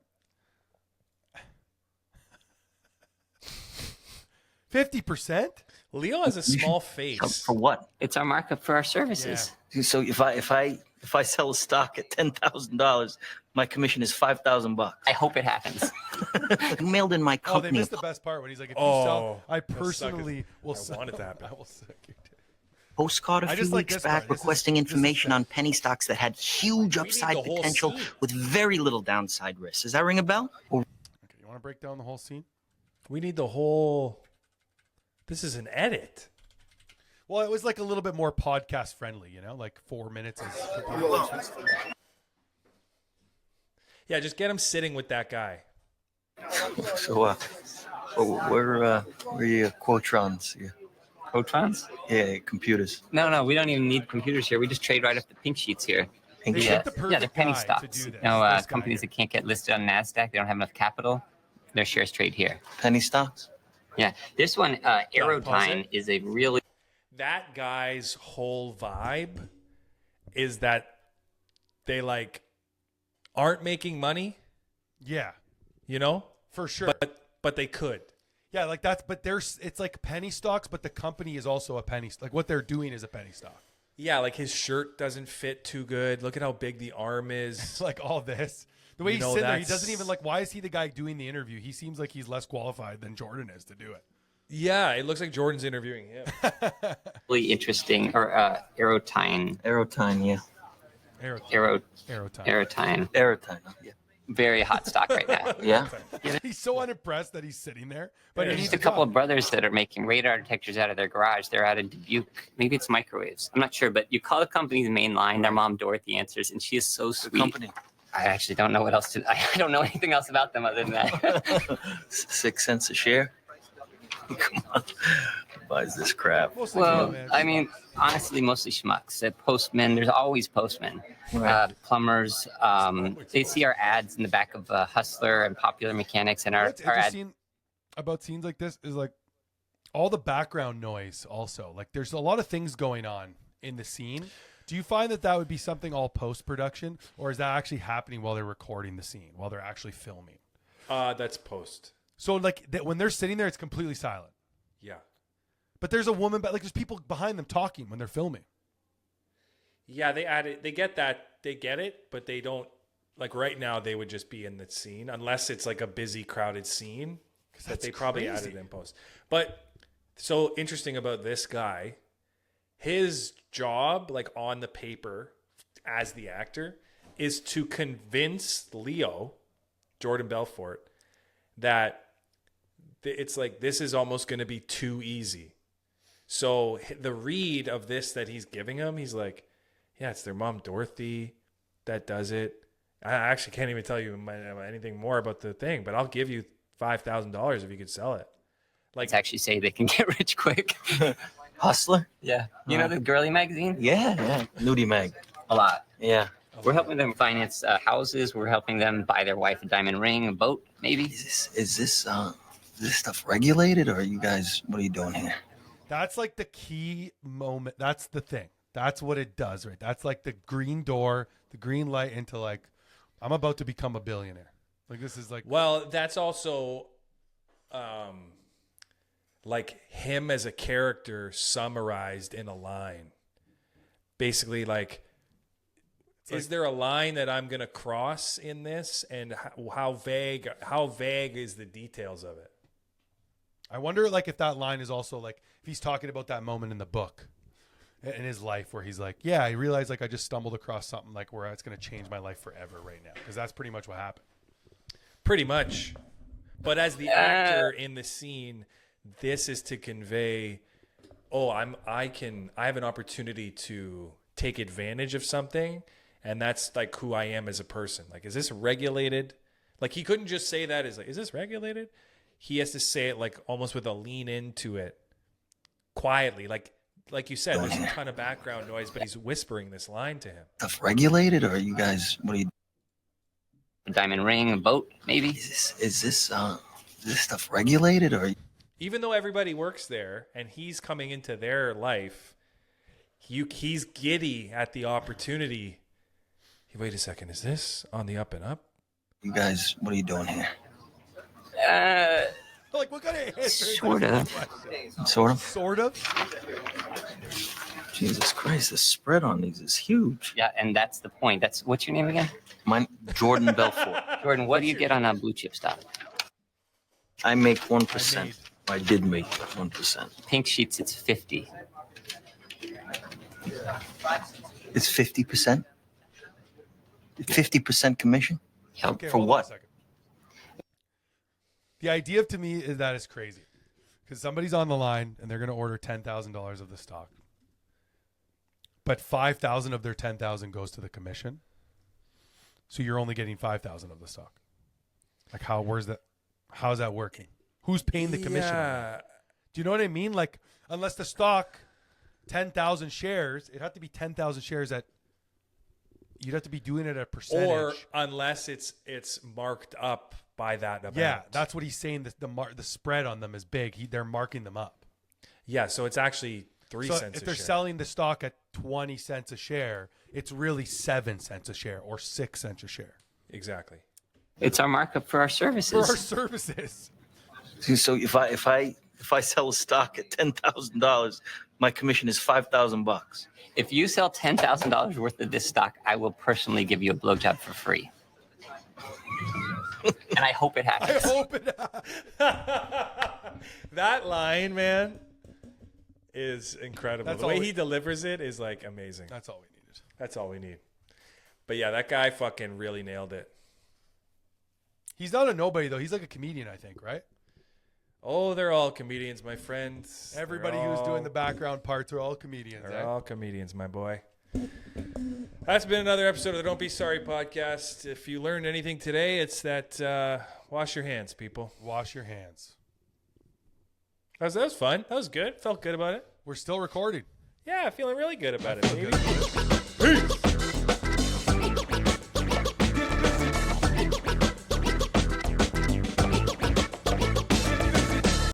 50%? Leo has a small face. For what? It's our markup for our services. So if I sell a stock at $10,000, my commission is $5,000. I hope it happens. You mailed in my Oh, they company. missed the best part when he's like, if you Oh, sell, I that suck personally is- will I sell. want it to happen. I will suck your dick. Postcard a I few just like weeks this back part. This is- requesting this is information sick. on penny stocks that had huge need upside the whole potential scene. with very little downside risk. Does that ring a bell? Or Okay, you want to break down the whole scene? We need the whole. This is an edit. Well, it was like a little bit more podcast friendly, you know, like 4 minutes. Yeah, just get him sitting with that guy. so, where are your quotrons? Quotrons? Yeah, computers. No, we don't even need computers here. We just trade right off the pink sheets here. Pink They sheet? picked the perfect they're penny guy to stocks. do You this. know, This guy companies here. that can't get listed on NASDAQ, they don't have enough capital, their shares trade here. Penny stocks? Yeah. This one, Aerotine, is a really That guy's whole vibe is that they like aren't making money, Yeah, you know, for sure. but they could. Yeah, like that's, but it's like penny stocks, but the company is also a penny. Like what they're doing is a penny stock. Yeah, like his shirt doesn't fit too good. Look at how big the arm is. It's like all this. The way You he's know, sitting there, he that's- doesn't even like, why is he the guy doing the interview? He seems like he's less qualified than Jordan is to do it. Yeah, it looks like Jordan's interviewing him. really interesting, or Aerotine. Aerotine, yeah. Aerotime. Aerotine. Aerotine, yeah. Very hot stock right now. Yeah? He's so unimpressed that he's sitting there, but he There's needs a couple of brothers that are making radar detectors out of their garage. They're out of Dubuque. Maybe it's microwaves. I'm not sure, but you call the company's main line. Their mom Dorothy answers, and she is so sweet. Company. I actually don't know what else to. I don't know anything else about them other than that. 6 cents a share? Come on. Who buys this crap? Mostly Well, man. I mean, honestly, mostly schmucks. Postmen. There's always postmen. Plumbers. They see our ads in the back of Hustler and Popular Mechanics, and our What's ads. interesting about scenes like this is like all the background noise also. Like there's a lot of things going on in the scene. Do you find that would be something all post-production, or is that actually happening while they're recording the scene, while they're actually filming? That's post. So like when they're sitting there, it's completely silent. Yeah. But there's a woman, but like there's people behind them talking when they're filming. Yeah, they add it. They get that. They get it, but they don't. Like right now, they would just be in the scene unless it's like a busy, crowded scene that they probably added in post. But so interesting about this guy, his job, like on the paper as the actor, is to convince Leo, Jordan Belfort, that it's like this is almost going to be too easy. So the read of this that he's giving him, he's like, yeah, it's their mom, Dorothy, that does it. I actually can't even tell you anything more about the thing, but I'll give you $5,000 if you could sell it. Like, Let's actually say they can get rich quick. Hustler? Yeah. You know the girly magazine? Yeah. Nudie mag. A lot. Yeah. We're helping them finance houses. We're helping them buy their wife a diamond ring, a boat, maybe. Is this stuff regulated, or are you guys? What are you doing here? That's like the key moment. That's the thing. That's what it does, right? That's like the green door, the green light into like, I'm about to become a billionaire. Like this is like. Well, that's also, like him as a character summarized in a line. Basically, like, is there a line that I'm gonna cross in this, and how vague is the details of it? I wonder, like, if that line is also like if he's talking about that moment in the book. In his life where he's like, yeah, I realized like I just stumbled across something like where it's going to change my life forever right now. Because that's pretty much what happened. Pretty much. But as the actor in the scene, this is to convey, I have an opportunity to take advantage of something. And that's like who I am as a person. Like, is this regulated? Like, he couldn't just say that as like, is this regulated? He has to say it like almost with a lean into it quietly. Like you said, there's a ton of background noise, but he's whispering this line to him. Stuff regulated, or are you guys? What are you? A diamond ring, a boat, maybe. Is this stuff regulated, or? Even though everybody works there and he's coming into their life, he's giddy at the opportunity. Wait a second, is this on the up and up? You guys, what are you doing here? Like, what kind of answer? Sort of. Sort of? Jesus Christ, the spread on these is huge. Yeah, and that's the point. What's your name again? Mine, Jordan Belfort. Jordan, what do you get on a blue chip stock? I make 1%. I did make 1%. Pink sheets, it's 50. It's 50%? 50% commission? Okay, for hold on a what? second. The idea to me is that it's crazy. Because somebody's on the line and they're going to order $10,000 of the stock. But 5,000 of their 10,000 goes to the commission. So you're only getting 5,000 of the stock. Like how's that working? Who's paying the commission? Yeah. Do you know what I mean? Like, unless the stock, 10,000 shares, it had to be 10,000 shares you'd have to be doing it at a percentage. Or unless it's marked up by that amount. Yeah, that's what he's saying. The spread on them is big. They're marking them up. Yeah, so it's actually 3 cents a share. If they're selling the stock at 20 cents a share, it's really 7 cents a share or 6 cents a share. Exactly. It's our markup for our services. For our services. So if I sell a stock at $10,000, my commission is $5,000. If you sell $10,000 worth of this stock, I will personally give you a blowjob for free. And I hope it happens. I hope it. That line, man, is incredible. That's the way all he delivers it is like amazing. That's all we needed. That's all we need. But yeah, that guy fucking really nailed it. He's not a nobody though. He's like a comedian, I think, right? Oh, they're all comedians, my friends. Everybody who's doing the background parts are all comedians. They're all comedians, my boy. That's been another episode of the Don't Be Sorry podcast. If you learned anything today, it's that wash your hands, people. Wash your hands. That was fun. That was good. Felt good about it. We're still recording. Yeah, feeling really good about it, baby.